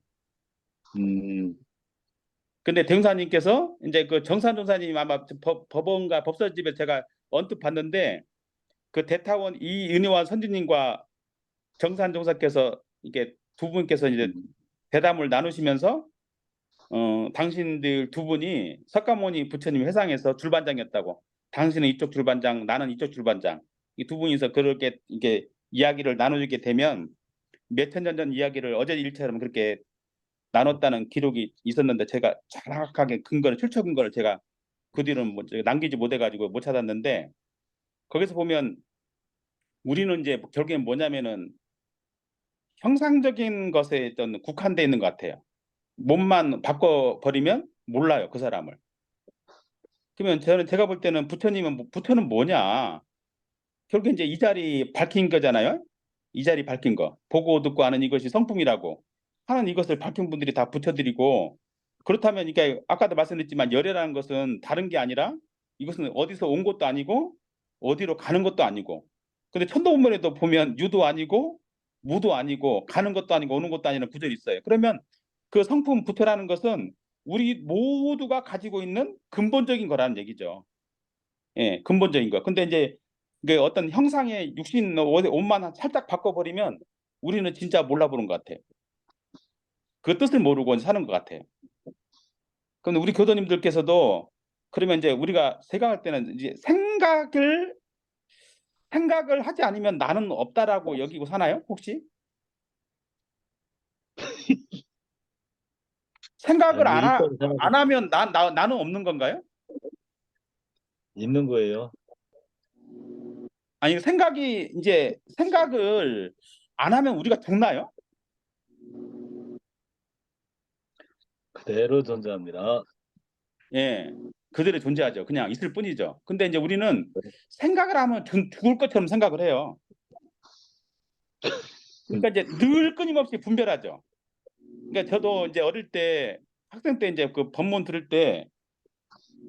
근데 대웅사님께서 이제 그 정산종사님 아마 법원가 법서집에 제가 언뜻 봤는데, 그 대타원 이은혜와 선주님과 정산종사께서 이게 두 분께서 이제 대담을 나누시면서 당신들 두 분이 석가모니 부처님 회상에서 줄반장이었다고, 당신은 이쪽 줄반장, 나는 이쪽 줄반장, 이 두 분이서 그렇게 이게 이야기를 나누게 되면 몇천 년 전 이야기를 어제 일처럼 그렇게 나눴다는 기록이 있었는데, 제가 정확하게 출처 근거를 제가 그 뒤로는 뭐 남기지 못해가지고 못 찾았는데, 거기서 보면 우리는 이제 결국엔 뭐냐면은 형상적인 것에 어떤 국한돼 있는 것 같아요. 몸만 바꿔버리면 몰라요, 그 사람을. 그러면 제가 볼 때는 부처는 뭐냐? 결국 이제 이 자리 밝힌 거잖아요. 이 자리 밝힌 거. 보고 듣고 아는 이것이 성품이라고 하는 이것을 밝힌 분들이 다 부처들이고, 그렇다면 이게 아까도 말씀드렸지만 열애라는 것은 다른 게 아니라 이것은 어디서 온 것도 아니고 어디로 가는 것도 아니고, 근데 천도문에도 보면 유도 아니고 무도 아니고 가는 것도 아니고 오는 것도 아니라는 구절이 있어요. 그러면 그 성품 부처라는 것은 우리 모두가 가지고 있는 근본적인 거라는 얘기죠. 예, 근본적인 거. 근데 이제 이게 어떤 형상의 육신 옷만 살짝 바꿔버리면 우리는 진짜 몰라보는 것 같아요. 그 뜻을 모르고 사는 것 같아요. 그럼 우리 교도님들께서도 그러면 이제 우리가 생각할 때는 이제 생각을 하지 않으면 나는 없다라고 여기고 사나요? 혹시? 생각을 아니, 있다고 안 하면 나는 없는 건가요? 있는 거예요. 아니, 생각을 안 하면 우리가 죽나요? 그대로 존재합니다. 예, 그대로 존재하죠. 그냥 있을 뿐이죠. 근데 이제 우리는 생각을 하면 죽을 것처럼 생각을 해요. 그러니까 이제 늘 끊임없이 분별하죠. 그러니까 저도 이제 어릴 때 학생 때 이제 그 법문 들을 때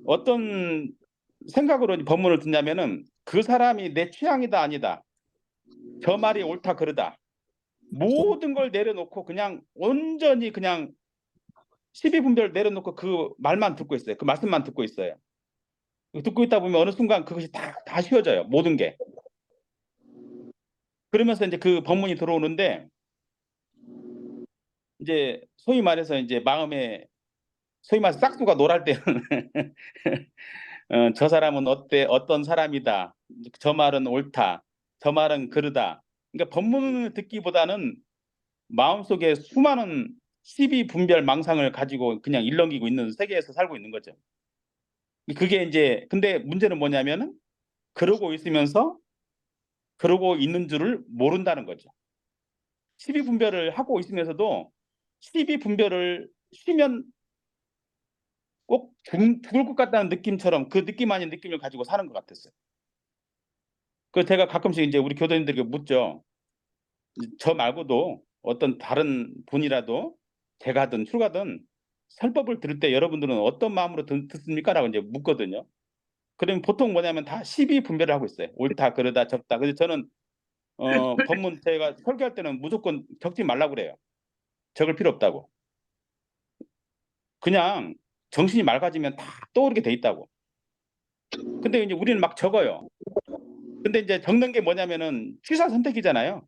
어떤 생각으로 법문을 듣냐면은 그 사람이 내 취향이다 아니다. 저 말이 옳다 그르다. 모든 걸 내려놓고 그냥 온전히 그냥 시비분별 내려놓고 그 말만 듣고 있어요. 그 말씀만 듣고 있어요. 듣고 있다 보면 어느 순간 그것이 다 쉬워져요. 모든 게. 그러면서 이제 그 법문이 들어오는데 이제 소위 말해서 이제 마음에 소위 말해서 싹수가 놀랄 때는 저 사람은 어떤 사람이다. 저 말은 옳다. 저 말은 그르다. 그러니까 법문을 듣기보다는 마음속에 수많은 시비 분별 망상을 가지고 그냥 일렁이고 있는 세계에서 살고 있는 거죠. 그게 이제 근데 문제는 뭐냐면은 그러고 있으면서 그러고 있는 줄을 모른다는 거죠. 시비 분별을 하고 있으면서도 시비 분별을 쉬면 꼭 죽을 것 같다는 느낌처럼 그 느낌 아닌 느낌을 가지고 사는 것 같았어요. 그 제가 가끔씩 이제 우리 교도님들에게 묻죠. 저 말고도 어떤 다른 분이라도 제가든 출가든 설법을 들을 때 여러분들은 어떤 마음으로 듣습니까? 라고 이제 묻거든요. 그러면 보통 뭐냐면 다 시비 분별을 하고 있어요. 옳다, 그르다, 적다. 그래서 저는 법문 제가 설교할 때는 무조건 적지 말라고 그래요. 적을 필요 없다고. 그냥 정신이 맑아지면 다 떠오르게 돼 있다고. 근데 이제 우리는 막 적어요. 근데 이제 적는 게 뭐냐면은 취사 선택이잖아요.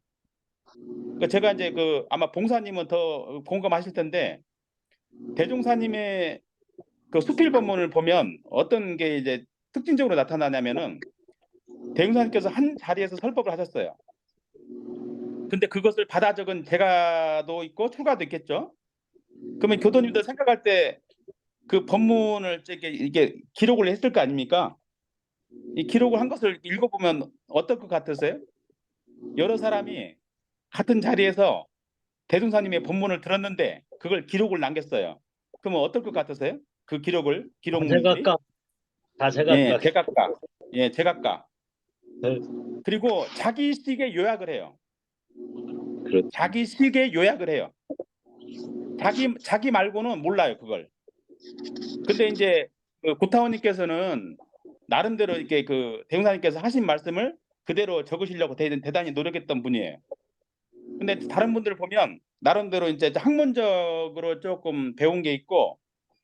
그러니까 제가 이제 그 아마 봉사님은 더 공감하실 텐데 대종사님의 그 수필 법문을 보면 어떤 게 이제 특징적으로 나타나냐면은 대종사님께서 한 자리에서 설법을 하셨어요. 근데 그것을 받아 적은 제가도 있고 출가도 있겠죠. 그러면 교도님들 생각할 때 그 법문을 이게 기록을 했을 거 아닙니까? 이 기록을 한 것을 읽어보면 어떨 것 같으세요? 여러 사람이 같은 자리에서 대종사님의 법문을 들었는데 그걸 기록을 남겼어요. 그러면 어떨 것 같으세요? 그 기록물들이? 제각각 다 예, 제각각. 제각각. 예, 제각각. 네, 그리고 자기식의 요약을 해요. 그렇죠. 자기식의 요약을 해요. 자기 말고는 몰라요, 그걸. 근데 이제 그 구타원님께서는 나름대로 이렇게 그 대웅사님께서 하신 말씀을 그대로 적으시려고 대단히 노력했던 분이에요. 근데 다른 분들 보면 나름대로 이제 학문적으로 조금 배운 게 있고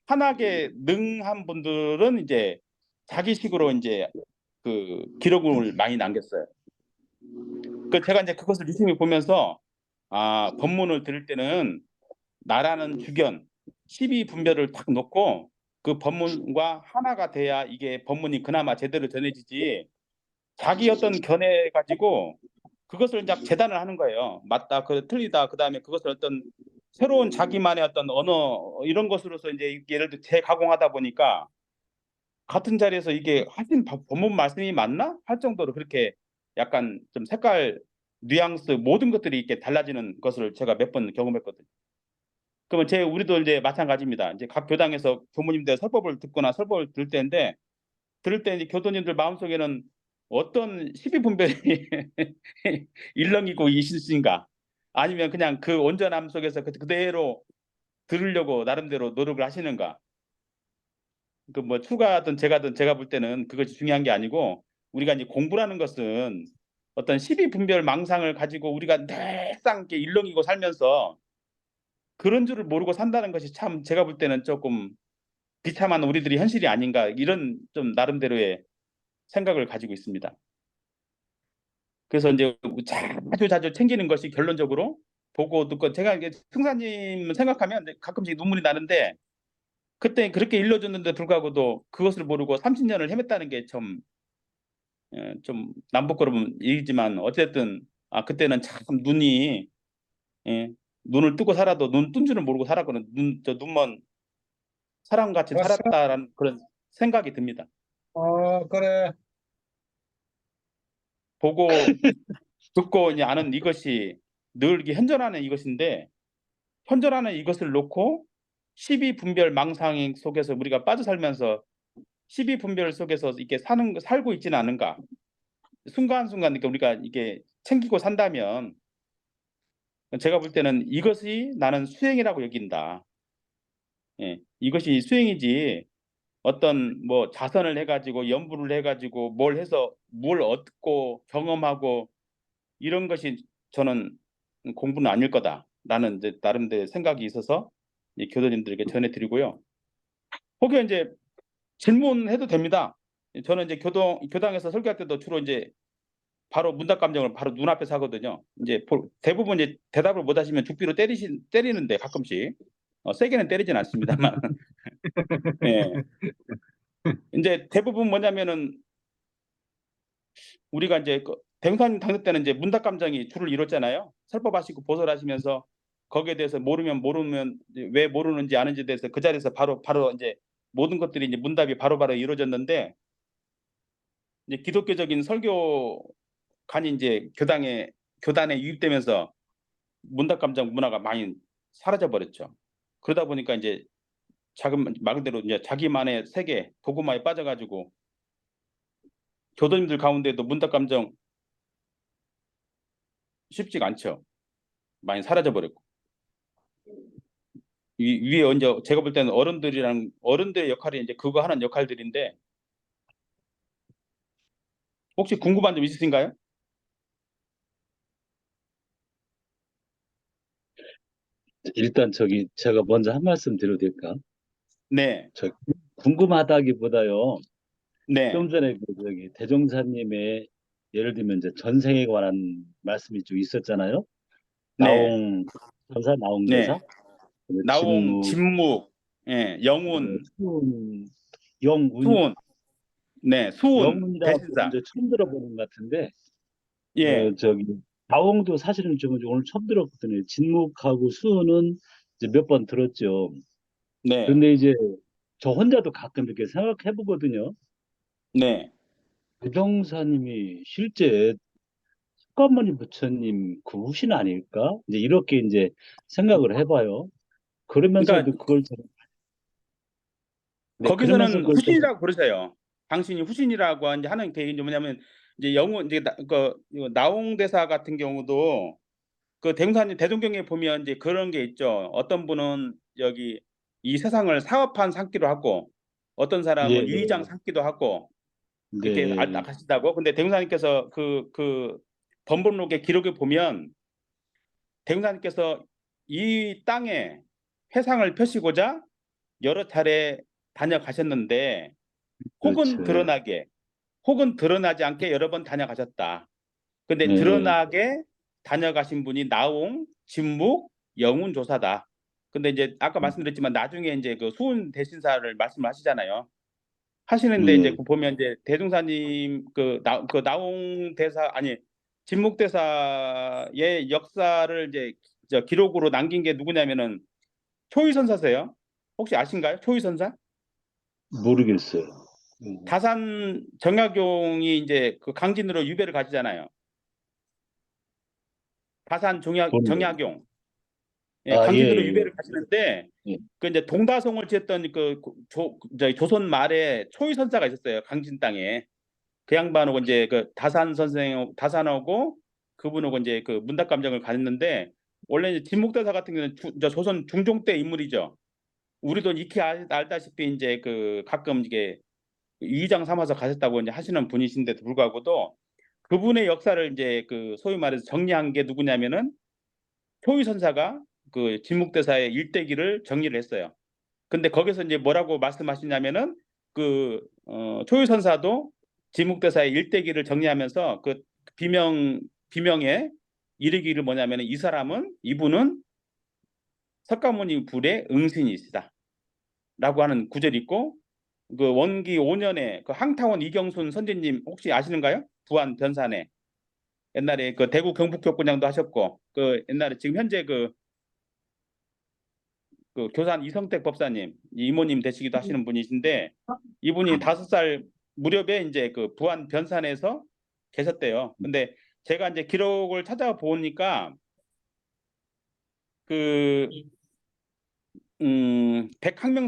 한학에 능한 분들은 이제 자기식으로 이제 그 기록을 많이 남겼어요. 그 제가 이제 그것을 유심히 보면서 아, 법문을 들을 때는 나라는 주견, 시비 분별을 딱 놓고 그 법문과 하나가 돼야 이게 법문이 그나마 제대로 전해지지 자기 어떤 견해 가지고 그것을 이제 재단을 하는 거예요. 맞다, 그 틀리다. 그다음에 그것을 어떤 새로운 자기만의 어떤 언어 이런 것으로서 이제 예를 들어 재가공하다 보니까 같은 자리에서 이게 하신 법문 말씀이 맞나? 할 정도로 그렇게 약간 좀 색깔, 뉘앙스 모든 것들이 이렇게 달라지는 것을 제가 몇 번 경험했거든요. 그러면 우리도 이제 마찬가지입니다. 이제 각 교당에서 교무님들 설법을 듣거나 설법을 들을 때인데 들을 때 이제 교도님들 마음속에는 어떤 시비 분별이 일렁이고 있으신가? 아니면 그냥 그 온전함 속에서 그대로 들으려고 나름대로 노력을 하시는가? 그 뭐 추가든 제가든 제가 볼 때는 그것이 중요한 게 아니고 우리가 이제 공부라는 것은 어떤 시비 분별 망상을 가지고 우리가 늘상 이렇게 일렁이고 살면서 그런 줄을 모르고 산다는 것이 참 제가 볼 때는 조금 비참한 우리들이 현실이 아닌가 이런 좀 나름대로의 생각을 가지고 있습니다. 그래서 이제 자주 챙기는 것이 결론적으로 보고 듣고 제가 이게 승사님 생각하면 가끔씩 눈물이 나는데 그때 그렇게 일러줬는데 불구하고도 그것을 모르고 30년을 헤맸다는 게 좀 남부끄러운 얘기지만 어쨌든 아 그때는 참 눈이 예, 눈을 뜨고 살아도 눈 뜬 줄을 모르고 살았거든. 눈먼 사람같이 왔어? 살았다라는 그런 생각이 듭니다. 그래. 보고 듣고 이제 아는 이것이 늘 이게 현존하는 이것인데 현존하는 이것을 놓고 시비 분별 망상 속에서 우리가 빠져 살면서 시비 분별 속에서 이렇게 살고 있지는 않은가? 순간순간 우리가 이게 챙기고 산다면 제가 볼 때는 이것이 나는 수행이라고 여긴다. 예, 이것이 수행이지 어떤 뭐 자선을 해가지고 연부를 해가지고 뭘 해서 뭘 얻고 경험하고 이런 것이 저는 공부는 아닐 거다라는 이제 나름대로 생각이 있어서 이 교도님들에게 전해드리고요. 혹여 이제 질문해도 됩니다. 저는 이제 교당에서 설교할 때도 주로 이제 바로 문답 감정을 바로 눈앞에서 하거든요. 이제 대부분 이제 대답을 못 하시면 죽비로 때리는데 가끔씩 세게는 때리진 않습니다만 예. 이제 대부분 뭐냐면은 우리가 이제 대웅사님 당대 때는 이제 문답 감정이 줄을 이뤘잖아요. 설법하시고 보설하시면서 거기에 대해서 모르면 왜 모르는지 아는지에 대해서 그 자리에서 바로 이제 모든 것들이 이제 문답이 바로바로 이루어졌는데 이제 기독교적인 설교관이 이제 교단에 유입되면서 문답 감정 문화가 많이 사라져 버렸죠. 그러다 보니까 이제 말 그대로 이제 자기만의 세계 도구마에 빠져가지고 교도님들 가운데도 문답 감정 쉽지가 않죠. 많이 사라져 버렸고 위에 이제 제가 볼 때는 어른들의 역할이 이제 그거 하는 역할들인데 혹시 궁금한 점 있으신가요? 일단 제가 먼저 한 말씀 드려도 될까? 네, 궁금하다기보다요. 네, 좀 전에 대종사님의 예를 들면 이제 전생에 관한 말씀이 좀 있었잖아요. 네, 전사 나옹 네. 대사, 나옹, 진묵, 진묵, 예, 영운, 수운, 영운, 수운, 네, 수운, 영운이라고 대신사, 이제 처음 들어보는 것 같은데, 예, 나옹도 사실은 좀 오늘 처음 들었거든요. 진묵하고 수운은 이제 몇 번 들었죠. 네, 근데 이제 저 혼자도 가끔 이렇게 생각해 보거든요. 네. 대종사님이 실제 석가모니 부처님 그 후신 아닐까? 이제 이렇게 이제 생각을 해봐요. 그러니까 그러면서도 그걸 그러면서 거기서는 그걸 후신이라고 그러세요. 당신이 후신이라고 이제 하는 계획이 뭐냐면 이제 영운 이제 이거 나옹 대사 같은 경우도 그 대종경에 보면 이제 그런 게 있죠. 어떤 분은 여기 이 세상을 사업한 삼기도 하고 어떤 예, 사람은 예, 유의장 삼기도 하고 그렇게 네, 가신다고. 근데 대종사님께서 그 번번록의 기록에 보면 대종사님께서 이 땅에 회상을 펴시고자 여러 차례 다녀가셨는데 그렇죠. 혹은 드러나지 않게 여러 번 다녀가셨다. 근데 네, 드러나게 다녀가신 분이 나옹, 진묵, 영운조사다. 근데 이제 아까 말씀드렸지만 나중에 이제 그 수훈 대신사를 말씀하시잖아요. 하시는데 이제 예, 보면 이제 대종사님 그 나옹 대사 아니 진묵 대사의 역사를 이제 기록으로 남긴 게 누구냐면은 초의선사세요. 혹시 아신가요? 초의선사? 모르겠어요. 다산 정약용이 이제 그 강진으로 유배를 가시잖아요. 다산 모르겠어요. 정약용. 예, 아, 예, 강진으로 예, 유배를 가시는데 예. 그 이제 동다송을 지었던 조선 말에 초의선사가 있었어요. 강진 땅에. 그 양반하고 이제 그 다산하고 그분하고 이제 그 문답감정을 갔는데 원래 이제 진묵대사 같은 경우는 조선 중종 때 인물이죠. 우리도 익히 알다시피 이제 그 가끔 이게 위장 삼아서 가셨다고 이제 하시는 분이신데도 불구하고도 그분의 역사를 이제 그 소위 말해서 정리한 게 누구냐면은 효의선사가 그 진묵대사의 일대기를 정리를 했어요. 근데 거기서 이제 뭐라고 말씀하시냐면은 초의선사도 진묵대사의 일대기를 정리하면서 그 비명에 이르기를 뭐냐면은 이분은 석가모니 불의 응신이시다. 라고 하는 구절이 있고 그 원기 5년에 그 항타원 이경순 선생님 혹시 아시는가요? 부안 변산에 옛날에 그 대구 경북교구장도 하셨고 그 옛날에 지금 현재 그 교산 이성택 법사님 이모님 되시기도 하시는 분이신데 이분이 5살 무렵에 이제 그 부안 변산에서 계셨대요. 근데 제가 이제 기록을 찾아보니까 그 백학명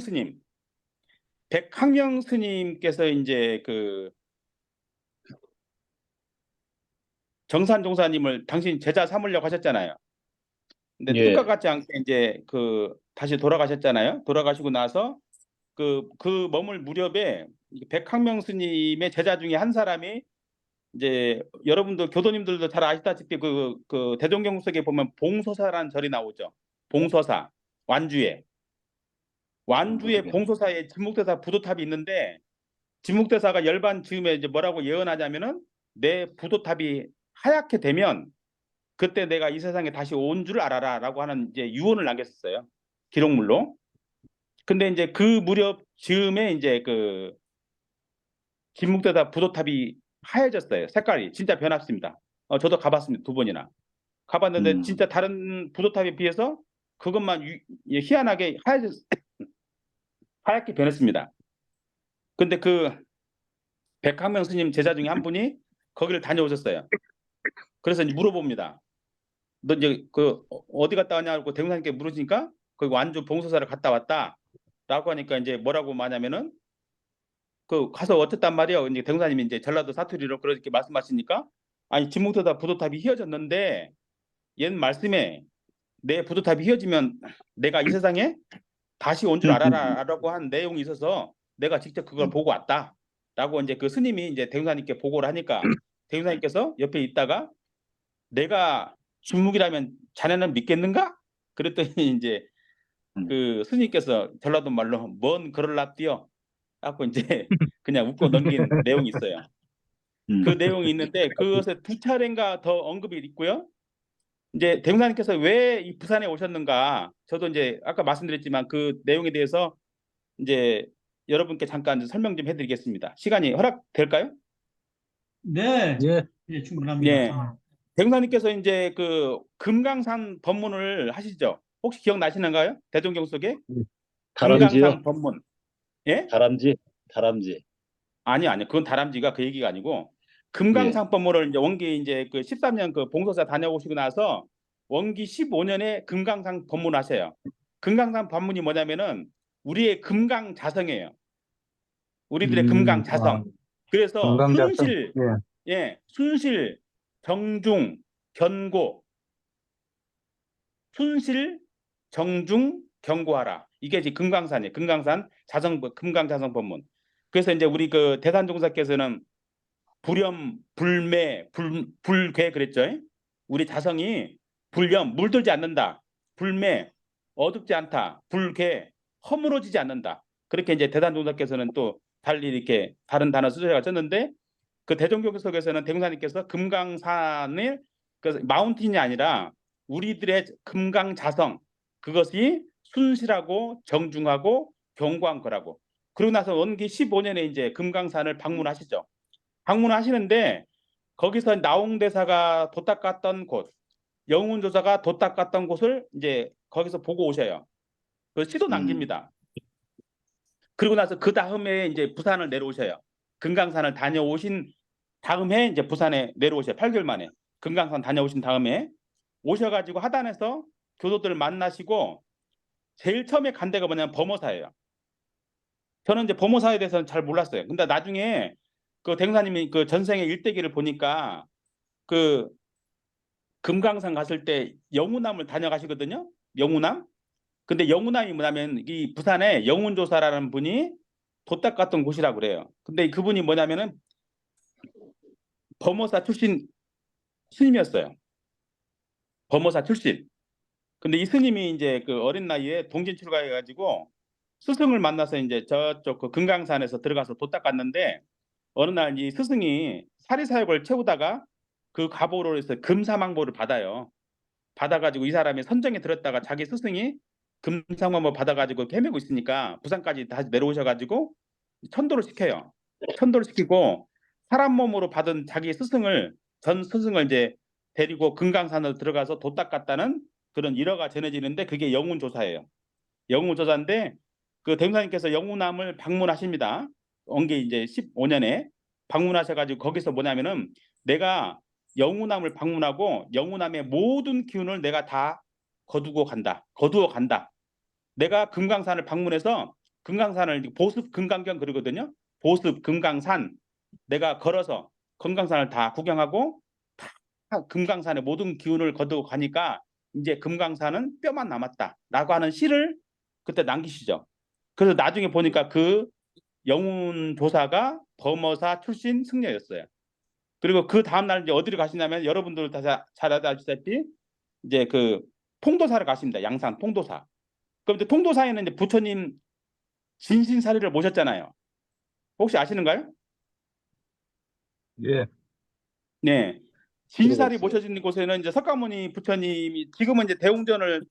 스님께서 이제 그 정산 종사님을 당신 제자 삼으려고 하셨잖아요. 근데 뜻과 예, 같지 않게 이제 그 다시 돌아가셨잖아요. 돌아가시고 나서 그 머물 무렵에 백학명 스님의 제자 중에 한 사람이 이제 여러분들 교도님들도 잘 아시다시피 그 대종경속에 보면 봉소사라는 절이 나오죠. 봉소사 완주에 봉소사에 진묵대사 부도탑이 있는데 진묵대사가 열반 즈음에 이제 뭐라고 예언하냐면은 내 부도탑이 하얗게 되면 그때 내가 이 세상에 다시 온 줄 알아라라고 하는 이제 유언을 남겼었어요. 기록물로. 근데 이제 그 무렵 즈음에 이제 그 진묵대사 부도탑이 하얘졌어요. 색깔이 진짜 변했습니다. 저도 가봤습니다. 2번이나 가봤는데 진짜 다른 부도탑에 비해서 그것만 희한하게 하얗게 변했습니다. 근데 그 백학명 스님 제자 중에 한 분이 거기를 다녀오셨어요. 그래서 이제 물어봅니다. 너 이제 그 어디 갔다 왔냐고 대웅사님께 물으시니까 거기 완주 봉소사를 갔다 왔다라고 하니까 이제 뭐라고 말하냐면은 그 가서 어쨌단 말이에요. 이제 대웅사님이 이제 전라도 사투리로 그렇게 말씀하시니까 아니 진묵대사 부도탑이 휘어졌는데 옛 말씀에 내 부도탑이 휘어지면 내가 이 세상에 다시 온 줄 알아라라고 한 내용이 있어서 내가 직접 그걸 보고 왔다라고 이제 그 스님이 이제 대웅사님께 보고를 하니까 대웅사님께서 옆에 있다가 내가 진묵이라면 자네는 믿겠는가? 그랬더니 이제 그 스님께서 전라도 말로 뭔 그럴랍디요 하고 이제 그냥 웃고 넘긴 내용이 있어요. 그 내용이 있는데 그것에 2차례인가 더 언급이 있고요. 이제 대웅사님께서 왜 이 부산에 오셨는가? 저도 이제 아까 말씀드렸지만 그 내용에 대해서 이제 여러분께 잠깐 설명 좀 해드리겠습니다. 시간이 허락될까요? 네, 예. 예, 충분합니다. 예. 대웅사님께서 이제 그 금강산 법문을 하시죠. 혹시 기억나시는가요? 대종경속에 다람쥐요? 금강산 법문. 예? 다람쥐. 아니요. 그건 다람쥐가 그 얘기가 아니고 금강산 법문을 이제 원기 이제 그 13년 그 봉소사 다녀오시고 나서 원기 15년에 금강산 법문하셔요. 금강산 법문이 뭐냐면은 우리의 금강자성이에요. 우리들의 금강자성. 그래서 금강자성. 순실, 순실, 정중, 견고, 순실, 정중, 견고하라. 이게 이제 금강산이에요. 금강자성 법문. 그래서 이제 우리 그 대산종사께서는 불염, 불매, 불괴 그랬죠. 우리 자성이 불염, 물들지 않는다. 불매, 어둡지 않다. 불괴, 허물어지지 않는다. 그렇게 이제 대산종사께서는 또 달리 이렇게 다른 단어 쓰셔가 썼는데 그 대종교속에서는 대웅사님께서 금강산을 그 마운틴이 아니라 우리들의 금강자성 그것이 순실하고 정중하고 견고한 거라고. 그러고 나서 원기 15년에 이제 금강산을 방문하시죠. 방문하시는데 거기서 나홍대사가 도닦았던 곳, 영운조사가 도닦았던 곳을 이제 거기서 보고 오셔요. 그 시도 남깁니다. 그리고 나서 그 다음에 이제 부산을 내려오셔요. 금강산을 다녀오신 다음에 이제 부산에 내려오셔요. 8개월 만에 금강산 다녀오신 다음에 오셔가지고 하단에서 교도들을 만나시고 제일 처음에 간 데가 뭐냐면 범어사예요. 저는 이제 범어사에 대해서는 잘 몰랐어요. 근데 나중에 그 대웅사님이 그 전생의 일대기를 보니까 그 금강산 갔을 때 영우남을 다녀가시거든요. 영우남. 근데 영우남이 뭐냐면 이 부산에 영운조사라는 분이 도닦았던 곳이라고 그래요. 근데 그분이 뭐냐면은 범어사 출신 스님이었어요. 범어사 출신. 근데 이 스님이 이제 그 어린 나이에 동진 출가해가지고 스승을 만나서 이제 저쪽 그 금강산에서 들어가서 도닦았는데 어느 날 이 스승이 사리사욕을 채우다가 그 가보로 해서 금사망보를 받아요. 받아가지고 이 사람이 선정에 들었다가 자기 스승이 금사망보 받아가지고 헤매고 있으니까 부산까지 다시 내려오셔가지고 천도를 시켜요. 천도를 시키고 사람 몸으로 받은 자기 전 스승을 이제 데리고 금강산으로 들어가서 도닦았다는 그런 일화가 전해지는데 그게 영운조사예요. 영운조사인데 그 대웅사님께서 영운함을 방문하십니다. 원기 이제 15년에 방문하셔가지고 거기서 뭐냐면은 내가 영운함을 방문하고 영운함의 모든 기운을 내가 다 거두어 간다. 내가 금강산을 방문해서 금강산을 보습 금강경 그러거든요. 보습 금강산 내가 걸어서 금강산을 다 구경하고 다 금강산의 모든 기운을 거두어 가니까 이제 금강산은 뼈만 남았다라고 하는 시를 그때 남기시죠. 그래서 나중에 보니까 그 영훈 조사가 범어사 출신 승려였어요. 그리고 그 다음날 이제 어디를 가시냐면 여러분들 다 잘 아시다시피 이제 그 통도사를 가십니다. 양산 통도사. 그럼 이제 통도사에는 이제 부처님 진신사리를 모셨잖아요. 혹시 아시는가요? 예. 네. 진신사리 들어봤어요. 모셔진 곳에는 이제 석가모니 부처님이 지금은 이제 대웅전을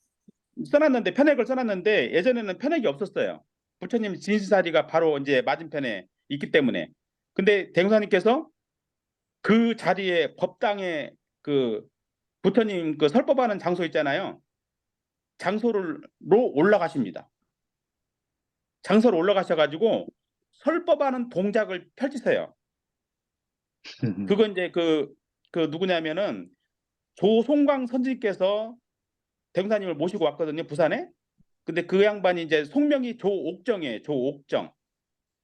써놨는데 편액을 써놨는데 예전에는 편액이 없었어요. 부처님 진신사리가 바로 이제 맞은편에 있기 때문에. 근데 대웅사님께서 그 자리에 법당에 그 부처님 그 설법하는 장소 있잖아요. 장소로 올라가십니다. 장소로 올라가셔가지고 설법하는 동작을 펼치세요. 그건 이제 그 누구냐면은 조송광 선지께서 대웅사님을 모시고 왔거든요, 부산에. 근데 그 양반이 이제 속명이 조옥정이에요, 조옥정.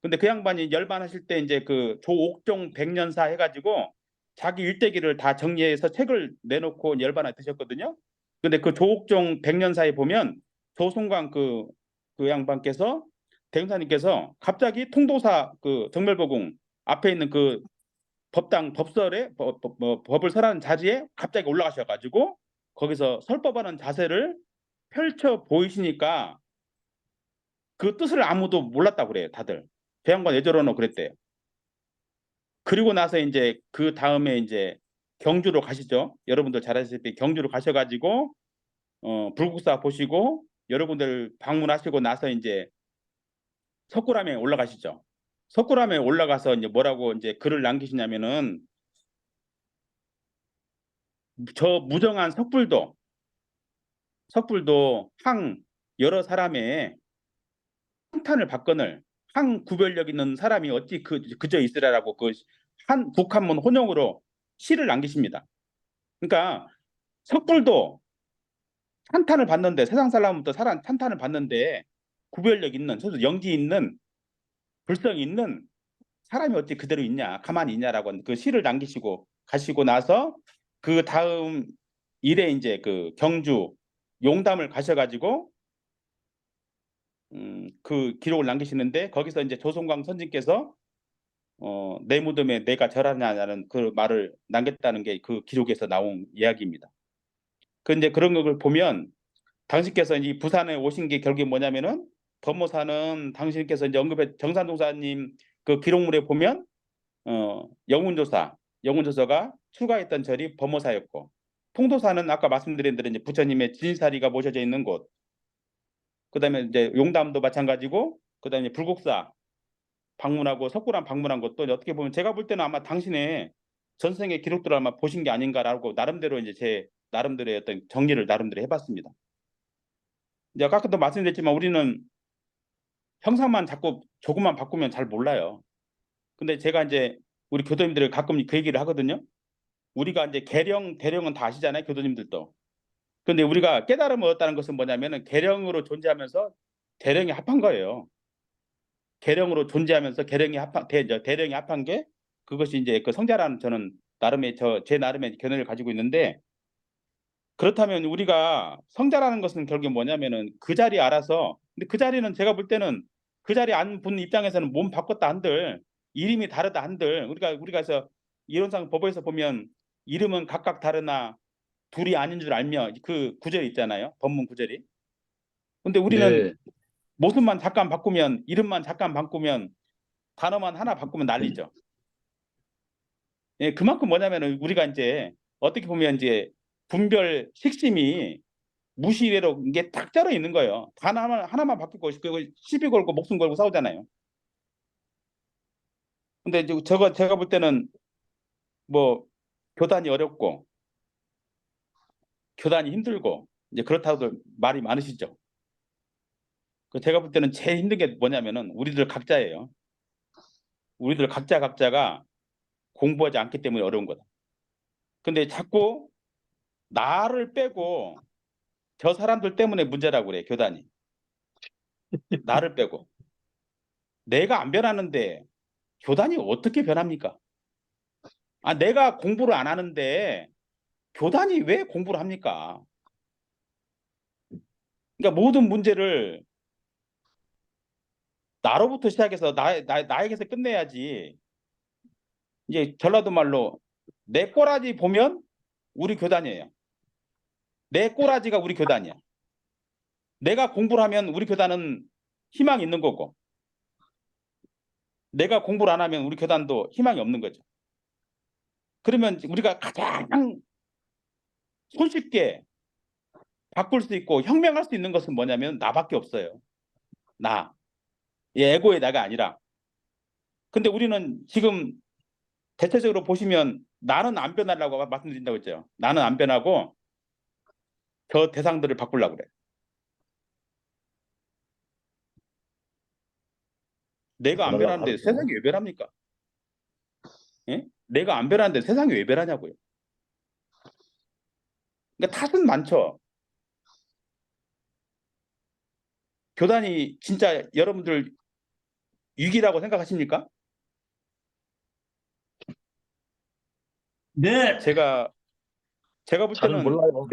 근데 그 양반이 열반하실 때 이제 그 조옥정 백년사 해가지고 자기 일대기를 다 정리해서 책을 내놓고 열반을 드셨거든요. 근데 그 조옥정 백년사에 보면 조송광 그 양반께서 대웅사님께서 갑자기 통도사 그 정멸보궁 앞에 있는 그 법당 법설에 법을 설하는 자리에 갑자기 올라가셔가지고 거기서 설법하는 자세를 펼쳐 보이시니까 그 뜻을 아무도 몰랐다고 그래요. 다들 배 양반 왜 저러노 그랬대요. 그리고 나서 이제 그 다음에 이제 경주로 가시죠. 여러분들 잘 아시다시피 경주로 가셔가지고 불국사 보시고 여러분들 방문하시고 나서 이제 석굴암에 올라가시죠. 석굴암에 올라가서 이제 뭐라고 이제 글을 남기시냐면은 저 무정한 석불도 항 여러 사람의 한탄을 받거늘 항 구별력 있는 사람이 어찌 그저 있으라라고 그 한 국한문 혼용으로 시를 남기십니다. 그러니까 석불도 찬탄을 받는데 세상 사람부터 찬탄을 받는데 구별력 있는 영지 있는 불성 있는 사람이 어찌 그대로 있냐 가만히 있냐라고 그 시를 남기시고 가시고 나서 그 다음 일에 이제 그 경주 용담을 가셔가지고 그 기록을 남기시는데 거기서 이제 조송광 선진께서 내 무덤에 내가 절하냐는 그 말을 남겼다는 게 그 기록에서 나온 이야기입니다. 그런데 그런 걸 보면 당신께서 이제 부산에 오신 게 결국에 뭐냐면은 법모사는 당신께서 이제 언급해 정산동사님 그 기록물에 보면 영운조서가 출가했던 절이 법모사였고 통도사는 아까 말씀드린 대로 이제 부처님의 진사리가 모셔져 있는 곳. 그다음에 이제 용담도 마찬가지고 그다음에 불국사 방문하고 석굴암 방문한 것도 어떻게 보면 제가 볼 때는 아마 당신의 전생의 기록들을 아마 보신 게 아닌가라고 나름대로 이제 제 나름대로의 어떤 정리를 나름대로 해봤습니다. 이제 아까도 말씀드렸지만 우리는 형상만 자꾸 조금만 바꾸면 잘 몰라요. 근데 제가 이제 우리 교도님들을 가끔 그 얘기를 하거든요. 우리가 이제 계령, 대령은 다 아시잖아요, 교도님들도. 근데 우리가 깨달음을 얻었다는 것은 뭐냐면은 계령으로 존재하면서 대령이 합한 거예요. 계령으로 존재하면서 대령이 합한 게 그것이 이제 그 성자라는 저는 나름의 제 나름의 견해를 가지고 있는데 그렇다면 우리가 성자라는 것은 결국에 뭐냐면은 그 자리 알아서 근데 그 자리는 제가 볼 때는 그 자리에 앉은 분 입장에서는 몸 바꿨다 한들 이름이 다르다 한들 우리가 이론상 법에서 보면 이름은 각각 다르나 둘이 아닌 줄 알며 그 구절이 있잖아요. 법문 구절이. 근데 우리는 네. 모습만 잠깐 바꾸면 이름만 잠깐 바꾸면 단어만 하나 바꾸면 난리죠. 예, 그만큼 뭐냐면은 우리가 이제 어떻게 보면 이제 분별 식심이 무시래로 이게 딱 짜러 있는 거예요. 단어 하나만 바뀌고 시비 걸고 목숨 걸고 싸우잖아요. 근데 이제 제가 볼 때는 뭐 교단이 어렵고 교단이 힘들고 이제 그렇다고 말이 많으시죠. 제가 볼 때는 제일 힘든 게 뭐냐면은 우리들 각자예요. 우리들 각자가 공부하지 않기 때문에 어려운 거다. 근데 자꾸 나를 빼고 저 사람들 때문에 문제라고 그래, 교단이. 나를 빼고. 내가 안 변하는데 교단이 어떻게 변합니까? 아, 내가 공부를 안 하는데 교단이 왜 공부를 합니까? 그러니까 모든 문제를 나로부터 시작해서 나에게서 끝내야지. 이제 전라도 말로 내 꼬라지 보면 우리 교단이에요. 내 꼬라지가 우리 교단이야. 내가 공부를 하면 우리 교단은 희망이 있는 거고, 내가 공부를 안 하면 우리 교단도 희망이 없는 거죠. 그러면 우리가 가장 손쉽게 바꿀 수 있고 혁명할 수 있는 것은 뭐냐면 나밖에 없어요. 나. 에고의 나가 아니라. 근데 우리는 지금 대체적으로 보시면 나는 안 변하려고 말씀드린다고 했죠. 나는 안 변하고 저 대상들을 바꾸려고 그래. 내가 안 변하는데 세상이 왜 변합니까? 예? 내가 안 변하는데 세상이 왜 변하냐고요. 그러니까 탓은 많죠. 교단이 진짜 여러분들 위기라고 생각하십니까? 네, 제가 볼 잘 때는 몰라요.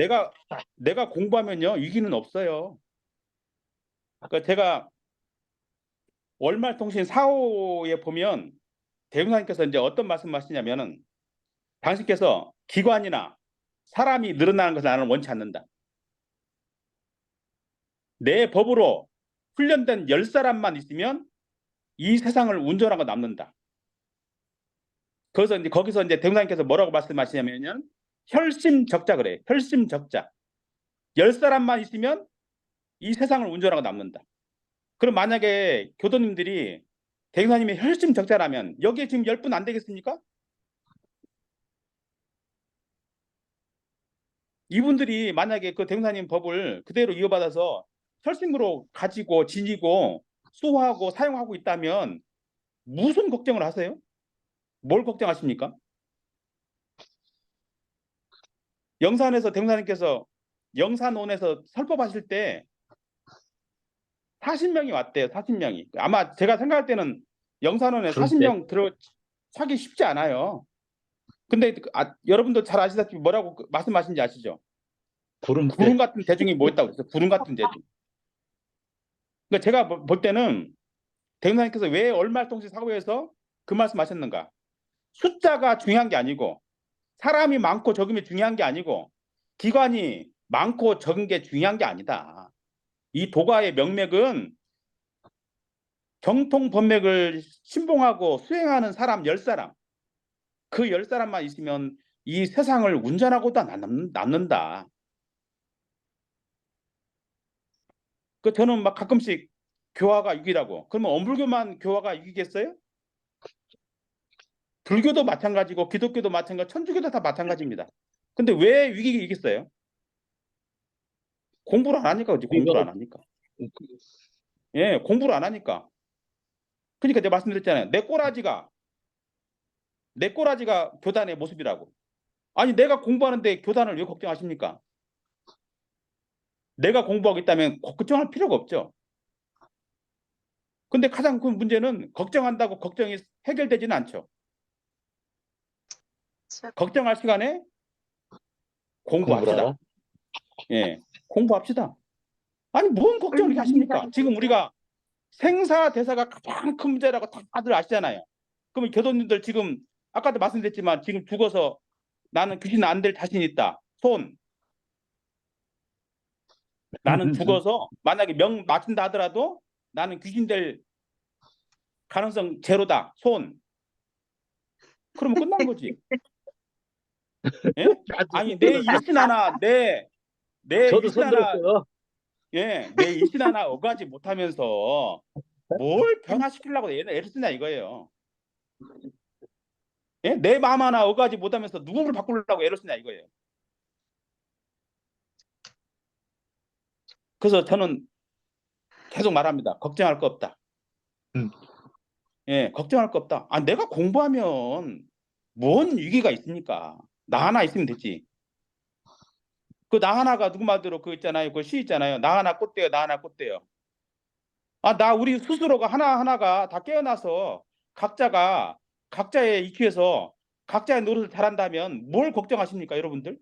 내가 공부하면요 위기는 없어요. 그러니까 제가 월말통신 4호에 보면 대웅사님께서 이제 어떤 말씀하시냐면은 당신께서 기관이나 사람이 늘어나는 것을 나는 원치 않는다. 내 법으로 훈련된 10사람만 있으면 이 세상을 운전하고 남는다. 그래서 이제 거기서 이제 대웅사님께서 뭐라고 말씀하시냐면요. 혈심적자 그래요. 혈심적자. 10사람만 있으면 이 세상을 운전하고 남는다. 그럼 만약에 교도님들이 대웅사님의 혈심적자라면 여기에 지금 10분 안 되겠습니까? 이분들이 만약에 그 대웅사님 법을 그대로 이어받아서 혈심으로 가지고 지니고 수호하고 사용하고 있다면 무슨 걱정을 하세요? 뭘 걱정하십니까? 영산에서 대웅사님께서 영산원에서 설법하실 때 40명이 왔대요. 40명이. 아마 제가 생각할 때는 영산원에 40명 차기 쉽지 않아요. 근데 여러분도 잘 아시다시피 뭐라고 말씀하신지 아시죠? 구름 같은 대중이 모였다고 그랬어요. 구름 같은 대중. 그러니까 제가 볼 때는 대통령님께서 왜 월말통신 사고에서 그 말씀하셨는가? 숫자가 중요한 게 아니고 사람이 많고 적음이 중요한 게 아니고 기관이 많고 적은 게 중요한 게 아니다. 이 도가의 명맥은 정통 법맥을 신봉하고 수행하는 사람 10사람 그 10사람만 있으면 이 세상을 운전하고도 남는다. 그 저는 막 가끔씩 교화가 위기라고. 그러면 엄불교만 교화가 위기겠어요? 불교도 마찬가지고 기독교도 마찬가지고 천주교도 다 마찬가지입니다. 근데 왜 위기겠어요? 공부를 안 하니까 그렇지. 공부를 안 하니까. 예, 공부를 안 하니까. 그러니까 제가 말씀드렸잖아요. 내 꼬라지가 교단의 모습이라고. 아니 내가 공부하는데 교단을 왜 걱정하십니까? 내가 공부하고 있다면 걱정할 필요가 없죠. 근데 가장 큰 문제는 걱정한다고 걱정이 해결되지는 않죠. 걱정할 시간에 공부합시다. 예, 공부합시다. 아니 뭔 걱정을 이렇게 하십니까? 지금 우리가 생사대사가 가장 큰 문제라고 다들 아시잖아요. 그러면 교도님들 지금 아까도 말씀드렸지만 지금 죽어서 나는 귀신 안 될 자신 있다. 손. 나는 죽어서 만약에 명 맞춘다 하더라도 나는 귀신 될 가능성 제로다. 손. 그러면 끝난 거지. 예? 아니 내 일신 하나 내 저도 일신 하나 손들었어요. 예, 내 일신 하나 억가지 못하면서 뭘 변화시키려고 애를 쓰냐 이거예요. 예? 내 마음 하나 억가지 못하면서 누구를 바꾸려고 애를 쓰냐 이거예요. 그래서 저는 계속 말합니다. 걱정할 거 없다. 예, 걱정할 거 없다. 아, 내가 공부하면 뭔 위기가 있습니까? 나 하나 있으면 되지. 그 나 하나가 누구 말대로 그 있잖아요. 그 시 있잖아요. 나 하나 꽃대요. 나 하나 꽃대요. 아, 우리 스스로가 하나하나가 다 깨어나서 각자가 각자의 EQ에서 각자의 노릇을 잘한다면 뭘 걱정하십니까, 여러분들?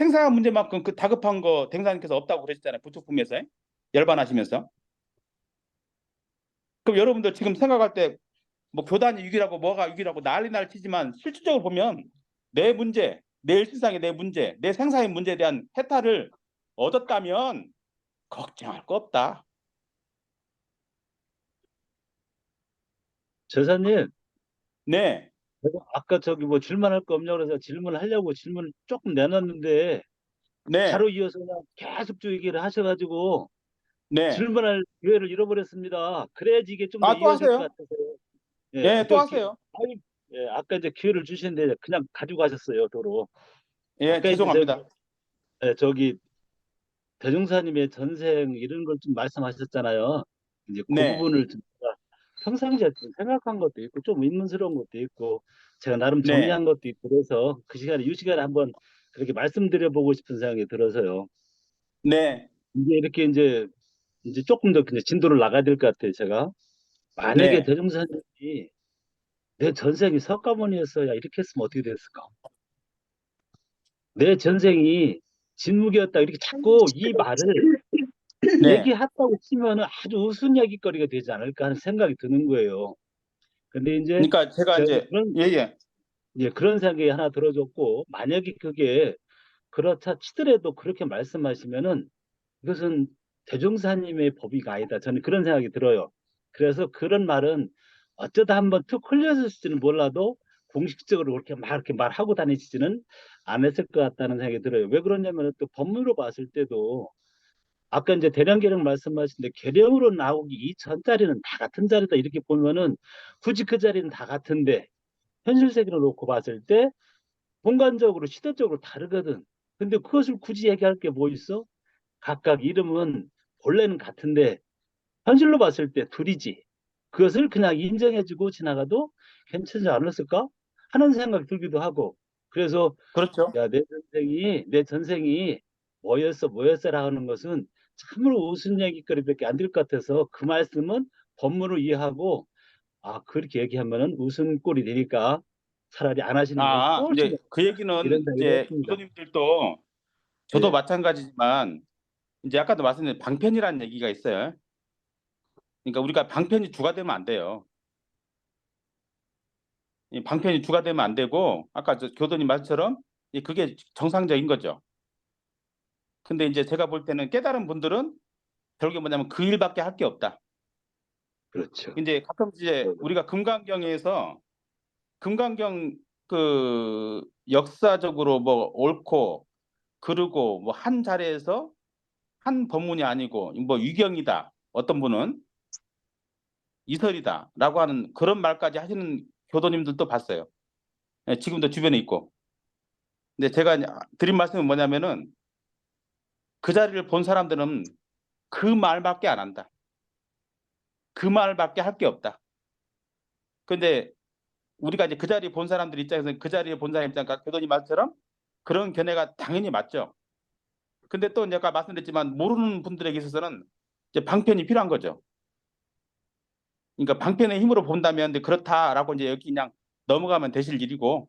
생사가 문제만큼 그 다급한 거 대행사님께서 없다고 그러셨잖아요. 부축품에서 열반하시면서. 그럼 여러분들 지금 생각할 때 뭐 교단이 위기라고 뭐가 위기라고 난리 치지만 실질적으로 보면 내 문제, 내 일상의 내 문제, 내 생사의 문제에 대한 해탈을 얻었다면 걱정할 거 없다. 제사님, 네, 제가 아까 저기 뭐 질문할 거 없냐고 그래서 질문하려고 질문을 조금 내놨는데 네, 바로 이어서 그냥 계속 쭉 얘기를 하셔가지고 네. 질문할 기회를 잃어버렸습니다. 그래야지 이게 좀 더 아, 또 이어질 것 하세요? 같아서. 예, 예, 또 또 하세요. 아니, 예, 아까 이제 기회를 주셨는데 그냥 가지고 가셨어요, 도로. 예, 아까 이제 죄송합니다. 저기 대종사님의 전생 이런 걸 좀 말씀하셨잖아요. 이제 그 네, 부분을 좀 제가 평상시에 좀 생각한 것도 있고 좀 의문스러운 것도 있고 제가 나름 네, 정리한 것도 있고 그래서 그 시간에 이 시간에 한번 그렇게 말씀드려보고 싶은 생각이 들어서요. 네, 이제 이렇게 이제 조금 더 근데 진도를 나가야 될 것 같아요, 제가. 만약에 네. 대종사님이 내 전생이 석가모니였어야 이렇게 했으면 어떻게 됐을까? 내 전생이 진무기였다 이렇게 자꾸 이 말을 네. 얘기했다고 치면은 아주 우스운 얘기거리가 되지 않을까 하는 생각이 드는 거예요. 근데 이제 그러니까 제가 제가 이제 그런 예, 예. 그런 생각이 하나 들어줬고 만약에 그게 그렇다 치더라도 그렇게 말씀하시면은 이것은 대종사님의 법이가 아니다. 저는 그런 생각이 들어요. 그래서 그런 말은 어쩌다 한번 툭 흘렸을지는 몰라도 공식적으로 그렇게 막 이렇게 말하고 다니시지는 않았을 것 같다는 생각이 들어요. 왜 그러냐면 또 법문으로 봤을 때도 아까 이제 대량 계량 말씀하신데 계량으로 나오기 이전자리는 다 같은 자리다 이렇게 보면은 굳이 그 자리는 다 같은데 현실 세계로 놓고 봤을 때 공간적으로 시대적으로 다르거든. 근데 그것을 굳이 얘기할 게 뭐 있어? 각각 이름은 본래는 같은데 현실로 봤을 때 둘이지. 그것을 그냥 인정해주고 지나가도 괜찮지 않았을까 하는 생각이 들기도 하고. 그래서 그렇죠. 야, 내 전생이 뭐였어라 하는 것은 참으로 웃은 얘기거리밖에 안 될 것 같아서 그 말씀은 법문을 이해하고 아 그렇게 얘기하면은 웃음꼴이 되니까 차라리 안 하시는 게 아, 훨씬 이제 그 이런 얘기는 생각을 이제 했습니다. 교수님들도 저도 예, 마찬가지지만 이제 아까도 말씀드린 방편이라는 얘기가 있어요. 그러니까 우리가 방편이 주가 되면 안 돼요. 이 방편이 주가 되면 안 되고 아까 저 교수님 말처럼 그게 정상적인 거죠. 근데 이제 제가 볼 때는 깨달은 분들은 결국에 뭐냐면 그 일밖에 할 게 없다. 그렇죠. 이제 가끔 이제 우리가 금강경 그 역사적으로 뭐 옳고 그르고 뭐 한 자리에서 한 법문이 아니고 뭐 유경이다. 어떤 분은 이설이다라고 하는 그런 말까지 하시는 교도님들도 봤어요. 예, 지금도 주변에 있고. 근데 제가 드린 말씀은 뭐냐면은 그 자리를 본 사람들은 그 말밖에 안 한다. 그 말밖에 할 게 없다. 근데 우리가 이제 그 자리에 본 사람들 입장에서는 그 자리에 본 사람 입장과 교도님 말처럼 그런 견해가 당연히 맞죠. 근데 또 이제 아까 말씀드렸지만 모르는 분들에게 있어서는 이제 방편이 필요한 거죠. 그러니까 방편의 힘으로 본다면 그렇다라고 이제 여기 그냥 넘어가면 되실 일이고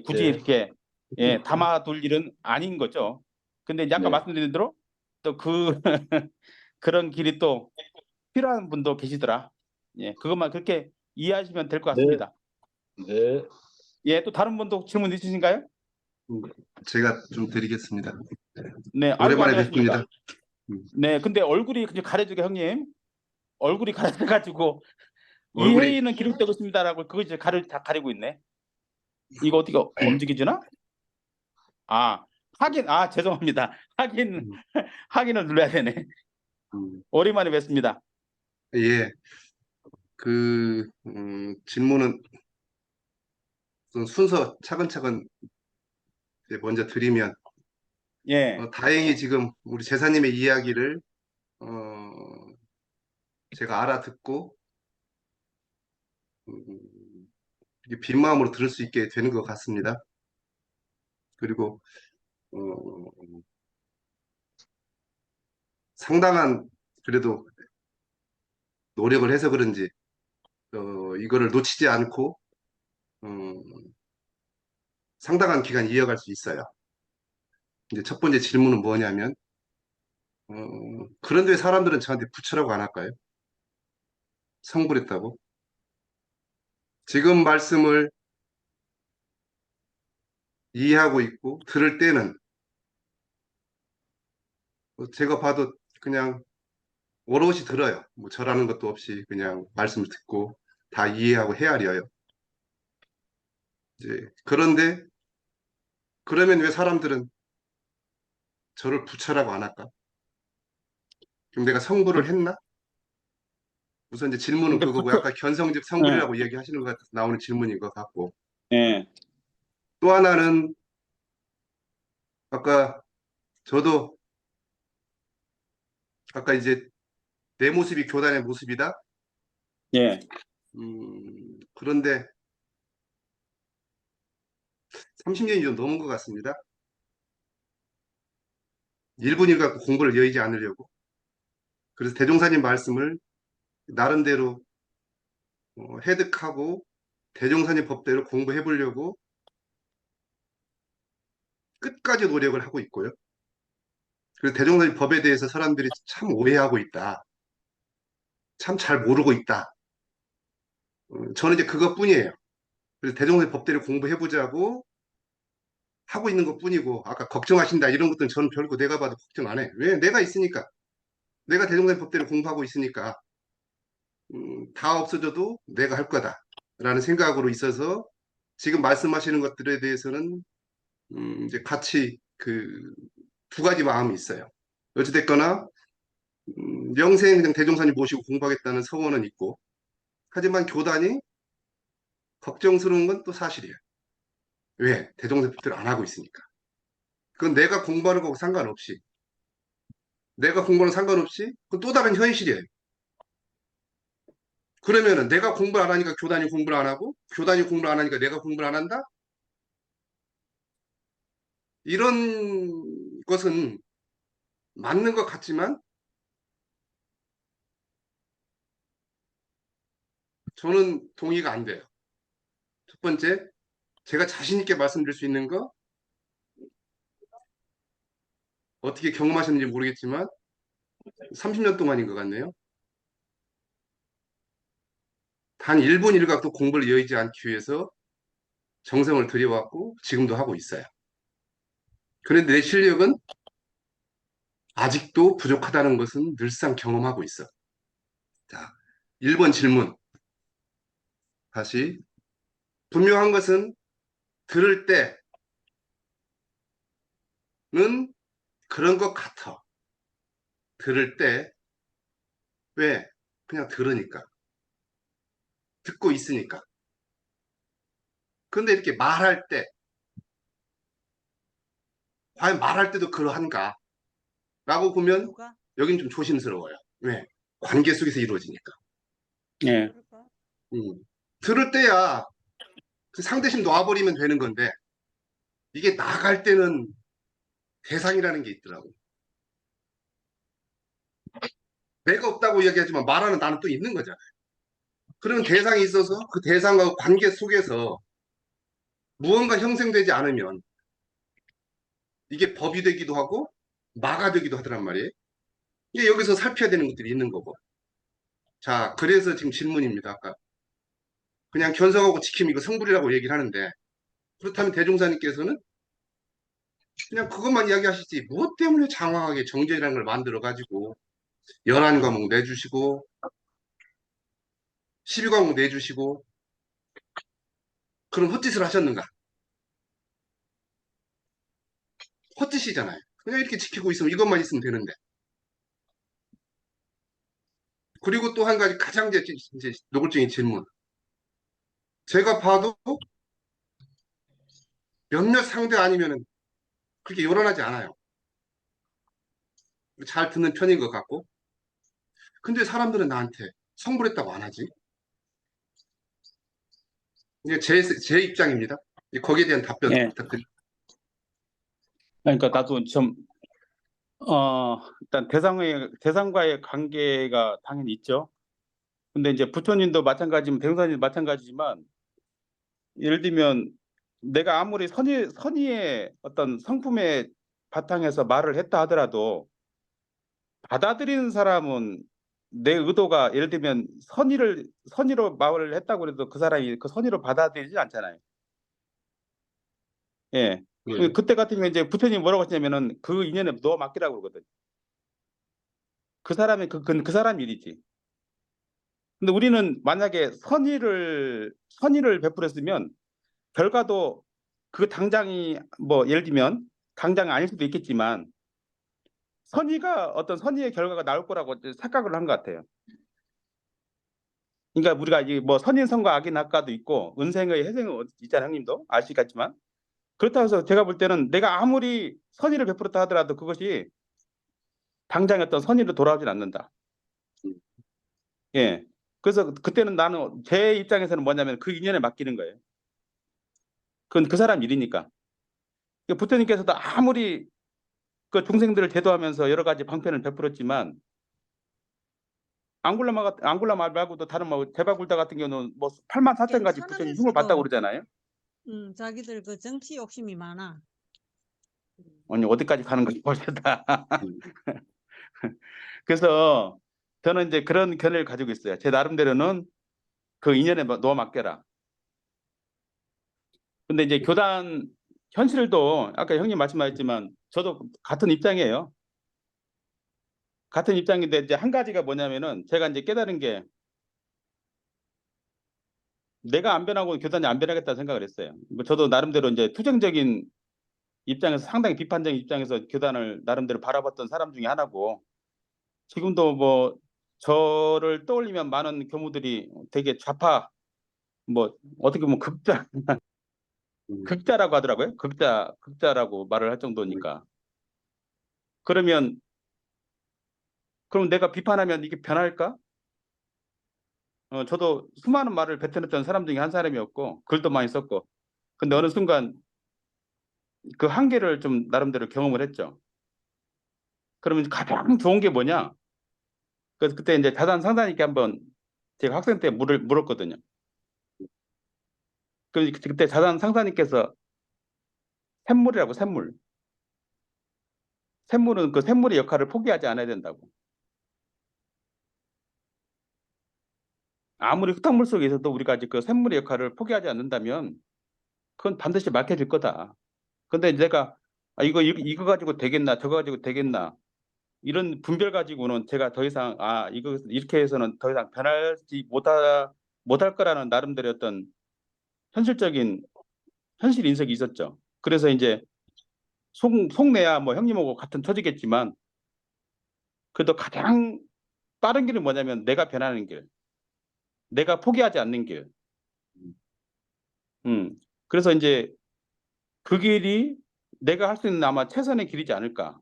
굳이 네, 이렇게 담아둘 일은 아닌 거죠. 근데 이제 아까 네, 말씀드린 대로 또 그 그런 길이 또 필요한 분도 계시더라. 예, 그것만 그렇게 이해하시면 될 것 네, 같습니다. 네. 예, 또 다른 분도 질문 있으신가요? 제가 좀 드리겠습니다. 네, 아이고 오랜만에 안녕하십니까. 뵙습니다. 네, 근데 얼굴이 그냥 가려지게 형님 얼굴이 가려져가지고 이 얼굴이 회의는 기록되고 있습니다라고 그거 이제 다 가리고 있네. 이거 어떻게 움직이지나? 아, 확인. 아, 죄송합니다. 확인 음, 확인을 눌러야 되네. 오랜만에 뵙습니다. 예, 질문은 좀 순서 차근차근 이제 먼저 드리면 예, 다행히 지금 우리 제사님의 이야기를 어, 제가 알아듣고 이렇게 빈 마음으로 들을 수 있게 되는 것 같습니다. 그리고 어, 상당한 그래도 노력을 해서 그런지 이거를 놓치지 않고 어, 상당한 기간 이어갈 수 있어요. 이제 첫 번째 질문은 뭐냐면, 그런데 사람들은 저한테 부처라고 안 할까요? 성불했다고? 지금 말씀을 이해하고 있고, 들을 때는 제가 봐도 그냥 오롯이 들어요. 뭐 절하는 것도 없이 그냥 말씀을 듣고 다 이해하고 헤아려요. 이제 그런데 그러면 왜 사람들은 저를 부처라고 안 할까? 그럼 내가 성불을 했나? 우선 이제 질문은 근데 그거고 부처, 아까 견성적 예, 성불이라고 얘기하시는 것 같아서 나오는 질문인 것 같고 예, 또 하나는 아까 저도 아까 이제 내 모습이 교단의 모습이다. 예, 그런데 30년이 좀 넘은 것 같습니다. 1분일 갖고 공부를 여의지 않으려고. 그래서 대종사님 말씀을 나름대로 해득하고 대종사님 법대로 공부해 보려고 끝까지 노력을 하고 있고요. 그래서 대종사님 법에 대해서 사람들이 참 오해하고 있다. 참 잘 모르고 있다. 저는 이제 그것뿐이에요. 그래서 대종사님 법대로 공부해 보자고 하고 있는 것뿐이고 아까 걱정하신다 이런 것들은 저는 별거 내가 봐도 걱정 안 해. 왜? 내가 있으니까. 내가 대종사님 법대로 공부하고 있으니까 다 없어져도 내가 할 거다라는 생각으로 있어서 지금 말씀하시는 것들에 대해서는 이제 같이 그 두 가지 마음이 있어요. 어찌됐거나 영생 그냥 대종사님 모시고 공부하겠다는 서원은 있고 하지만 교단이 걱정스러운 건 또 사실이에요. 왜? 대종사님 법대로 안 하고 있으니까. 그건 내가 공부하는 거하고 상관없이 내가 공부하는 상관없이 그건 또 다른 현실이에요. 그러면은 내가 공부를 안 하니까 교단이 공부를 안 하고 교단이 공부를 안 하니까 내가 공부를 안 한다? 이런 것은 맞는 것 같지만 저는 동의가 안 돼요. 첫 번째, 제가 자신 있게 말씀드릴 수 있는 거 어떻게 경험하셨는지 모르겠지만 30년 동안인 것 같네요. 단 1분 1각도 공부를 여의지 않기 위해서 정성을 들여왔고 지금도 하고 있어요. 그런데 내 실력은 아직도 부족하다는 것은 늘상 경험하고 있어. 자, 1번 질문. 다시. 분명한 것은 들을 때는 그런 것 같아. 들을 때. 왜? 그냥 들으니까. 듣고 있으니까. 근데 이렇게 말할 때, 과연 말할 때도 그러한가? 라고 보면 여긴 좀 조심스러워요. 왜? 관계 속에서 이루어지니까. 예. 들을 때야 그 상대심 놔버리면 되는 건데 이게 나갈 때는 대상이라는 게 있더라고. 내가 없다고 이야기하지만 말하는 나는 또 있는 거잖아요. 그런 대상이 있어서 그 대상과 관계 속에서 무언가 형성되지 않으면 이게 법이 되기도 하고 마가 되기도 하더란 말이에요. 이게 여기서 살펴야 되는 것들이 있는 거고. 자, 그래서 지금 질문입니다. 아까 그냥 견성하고 지킴 이거 성불이라고 얘기를 하는데 그렇다면 대종사님께서는 그냥 그것만 이야기하시지 무엇 때문에 장황하게 정제라는 걸 만들어 가지고 11과목 내주시고 12과목 내주시고 그런 헛짓을 하셨는가? 헛짓이잖아요. 그냥 이렇게 지키고 있으면 이것만 있으면 되는데. 그리고 또 한 가지 가장 이제 노골적인 질문. 제가 봐도 몇몇 상대 아니면은 그렇게 요란하지 않아요. 잘 듣는 편인 것 같고. 근데 사람들은 나한테 성불했다고 안 하지? 이게 제 입장입니다. 거기에 대한 답변 예. 부탁드립니다. 그러니까 나도 좀, 일단 대상과의 관계가 당연히 있죠. 근데 이제 부처님도 마찬가지면 대종사님도 마찬가지지만 예를 들면 내가 아무리 선의의 어떤 성품에 바탕에서 말을 했다 하더라도 받아들이는 사람은 내 의도가 예를 들면 선의로 말을 했다고 해도 그 사람이 그 선의로 받아들이지 않잖아요. 예. 예. 그때 같으면 이제 부처님이 뭐라고 하시냐면은 그 인연에 너 맡기라고 그러거든. 그 사람이 그 사람 일이지. 근데 우리는 만약에 선의를 베풀었으면 결과도 그 당장이 뭐 예를 들면 당장 아닐 수도 있겠지만 어떤 선의의 결과가 나올 거라고 착각을 한 것 같아요. 그러니까 우리가 이 뭐 선인선과 악인학과도 있고 은생의 해생은 있잖아요, 형님도 아시겠지만 그렇다고 해서 제가 볼 때는 내가 아무리 선의를 베풀었다 하더라도 그것이 당장 어떤 선의로 돌아오진 않는다. 예. 그래서 그때는 나는 제 입장에서는 뭐냐면 그 인연에 맡기는 거예요. 그건 그 사람 일이니까. 부처님께서도 아무리 그 중생들을 제도하면서 여러 가지 방편을 베풀었지만 앙굴라 말고도 다른 뭐 제바굴다 같은 경우는 뭐 8만 4천 가지 부처님 흉을 봤다고 그러잖아요. 자기들 그 정치 욕심이 많아. 아니 어디까지 가는 거지 벌써다. 그래서 저는 이제 그런 견해를 가지고 있어요. 제 나름대로는 그 인연에 넣어 맡겨라. 근데 이제 교단 현실도 아까 형님 말씀하셨지만 저도 같은 입장이에요. 같은 입장인데 이제 한 가지가 뭐냐면은 제가 이제 깨달은 게 내가 안 변하고 교단이 안 변하겠다 생각을 했어요. 저도 나름대로 이제 투쟁적인 입장에서 상당히 비판적인 입장에서 교단을 나름대로 바라봤던 사람 중에 하나고 지금도 뭐 저를 떠올리면 많은 교무들이 되게 좌파 뭐 어떻게 보면 극자라고 하더라고요. 극자라고 말을 할 정도니까. 그러면 그럼 내가 비판하면 이게 변할까? 저도 수많은 말을 뱉어냈던 사람 중에 한 사람이었고 글도 많이 썼고 근데 어느 순간 그 한계를 좀 나름대로 경험을 했죠. 그러면 가장 좋은 게 뭐냐? 그래서 그때 이제 자단 상단님께 한번 제가 학생 때 물었거든요. 그때 자단 상사님께서 샘물이라고 샘물. 샘물은 그 샘물의 역할을 포기하지 않아야 된다고. 아무리 흙탕물 속에 있어도 우리가 아직 그 샘물의 역할을 포기하지 않는다면 그건 반드시 막혀질 거다. 근데 내가 이거 가지고 되겠나 저거 가지고 되겠나 이런 분별 가지고는 제가 더 이상 이거 이렇게 해서는 더 이상 변하지 못할 거라는 나름대로 어떤 현실적인 현실 인식이 있었죠. 그래서 이제 속내야 뭐 형님하고 같은 처지겠지만 그래도 가장 빠른 길은 뭐냐면 내가 변하는 길, 내가 포기하지 않는 길. 그래서 이제 그 길이 내가 할 수 있는 아마 최선의 길이지 않을까.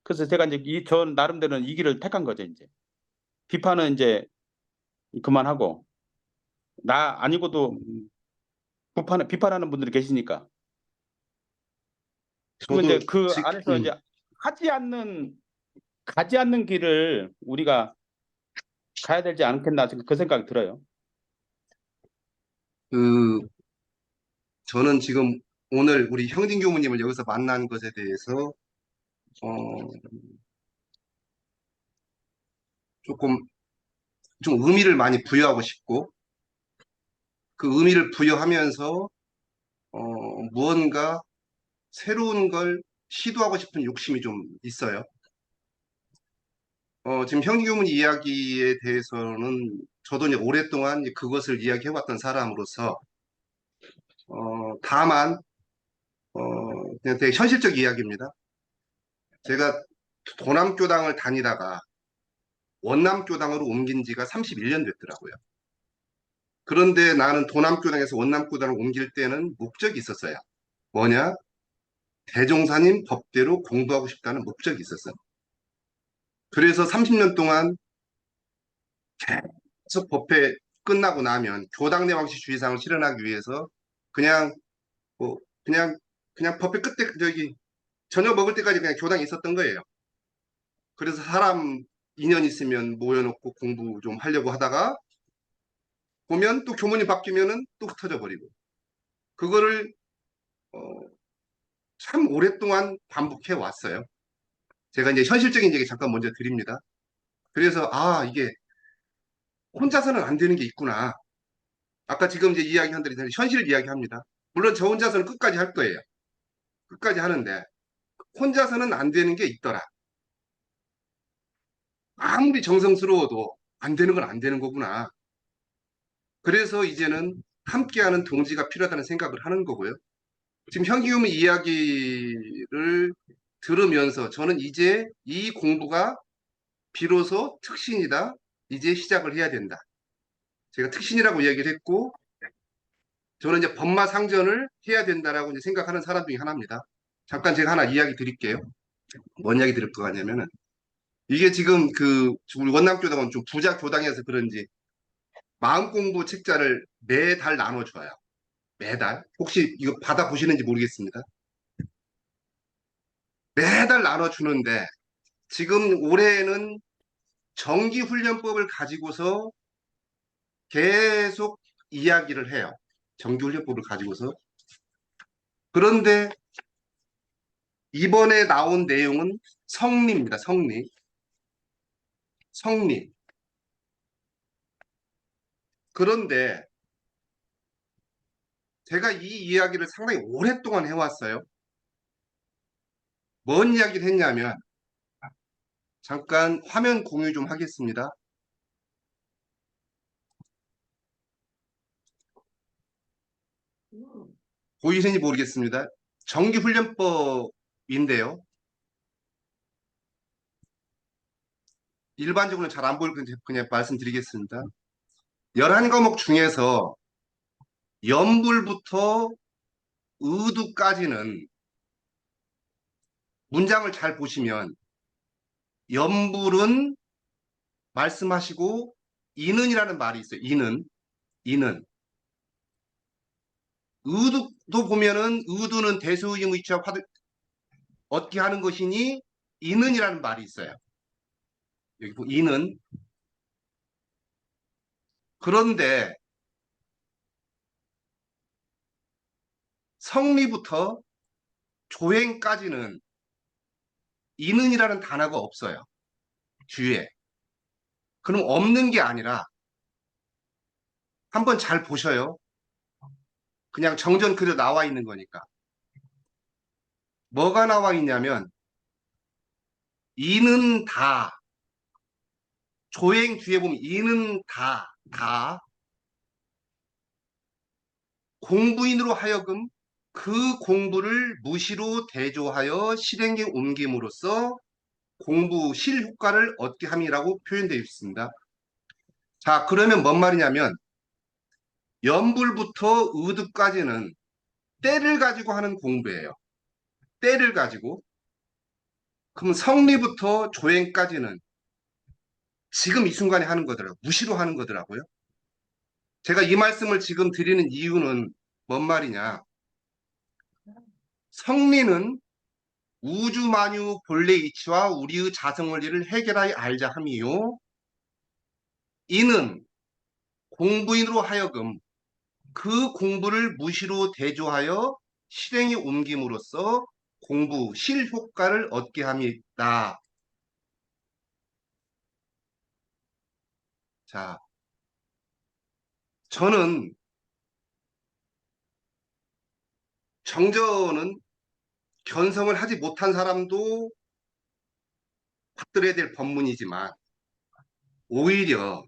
그래서 제가 이제 저 나름대로는 이 길을 택한 거죠. 이제 비판은 이제 그만하고 나 아니고도 비판하는 분들이 계시니까. 그러면 이제 그 안에서 이제 가지 않는 길을 우리가 가야 되지 않겠나 그 생각이 들어요. 저는 지금 오늘 우리 형진 교무님을 여기서 만난 것에 대해서 조금 좀 의미를 많이 부여하고 싶고 그 의미를 부여하면서 무언가 새로운 걸 시도하고 싶은 욕심이 좀 있어요. 지금 형진 교무님 이야기에 대해서는 저도 이제 오랫동안 이제 그것을 이야기해왔던 사람으로서 다만 그냥 되게 현실적 이야기입니다. 제가 도남교당을 다니다가 원남교당으로 옮긴 지가 31년 됐더라고요. 그런데 나는 도남교당에서 원남교당을 옮길 때는 목적이 있었어요. 뭐냐? 대종사님 법대로 공부하고 싶다는 목적이 있었어요. 그래서 30년 동안 계속 법회 끝나고 나면 교당 내 왕시 주의사항을 실현하기 위해서 그냥 그냥 법회 끝에 저녁 먹을 때까지 그냥 교당에 있었던 거예요. 그래서 사람 인연 있으면 모여놓고 공부 좀 하려고 하다가 보면 또 교문이 바뀌면은 또 흩어져 버리고 그거를 참 오랫동안 반복해 왔어요. 제가 이제 현실적인 얘기 잠깐 먼저 드립니다. 그래서 이게 혼자서는 안 되는 게 있구나. 아까 지금 이제 이야기한 대로 현실을 이야기합니다. 물론 저 혼자서는 끝까지 할 거예요. 끝까지 하는데 혼자서는 안 되는 게 있더라. 아무리 정성스러워도 안 되는 건 안 되는 거구나. 그래서 이제는 함께하는 동지가 필요하다는 생각을 하는 거고요. 지금 현기웅의 이야기를 들으면서 저는 이제 이 공부가 비로소 특신이다. 이제 시작을 해야 된다. 제가 특신이라고 이야기를 했고, 저는 이제 법마상전을 해야 된다라고 이제 생각하는 사람 중에 하나입니다. 잠깐 제가 하나 이야기 드릴게요. 뭔 이야기 드릴 거 같냐면은, 이게 지금 우리 원남교당은 좀 부자 교당이어서 그런지 마음 공부 책자를 매달 나눠줘요. 매달. 혹시 이거 받아보시는지 모르겠습니다. 매달 나눠주는데, 지금 올해는 정기훈련법을 가지고서 계속 이야기를 해요. 정기훈련법을 가지고서. 그런데 이번에 나온 내용은 성리입니다. 성리. 성리. 그런데 제가 이 이야기를 상당히 오랫동안 해왔어요. 뭔 이야기를 했냐면, 잠깐 화면 공유 좀 하겠습니다. 보이시는지 모르겠습니다. 정기훈련법인데요. 일반적으로는 잘 안 보일 건데 그냥 말씀드리겠습니다. 11과목 중에서 연불부터 의두까지는 문장을 잘 보시면 연불은 말씀하시고 이는이라는 말이 있어요. 이는. 의두도 보면은 의두는 대소이무이치와 얻게 하는 것이니 이는이라는 말이 있어요. 여기 이는. 그런데 성리부터 조행까지는 이는이라는 단어가 없어요. 뒤에. 그럼 없는 게 아니라 한번 잘 보셔요. 그냥 정전 그대로 나와 있는 거니까. 뭐가 나와 있냐면 이는 다. 조행 뒤에 보면 이는 다. 공부인으로 하여금 그 공부를 무시로 대조하여 실행에 옮김으로써 공부 실효과를 얻게 함이라고 표현되어 있습니다. 자, 그러면 뭔 말이냐면 연불부터 의두까지는 때를 가지고 하는 공부예요. 때를 가지고. 그럼 성리부터 조행까지는 지금 이 순간에 하는 거더라고요. 무시로 하는 거더라고요. 제가 이 말씀을 지금 드리는 이유는 뭔 말이냐. 성리는 우주만유 본래 이치와 우리의 자성원리를 해결하여 알자 함이요. 이는 공부인으로 하여금 그 공부를 무시로 대조하여 실행에 옮김으로써 공부 실효과를 얻게 합니다. 자, 저는 정전은 견성을 하지 못한 사람도 받들어야 될 법문이지만 오히려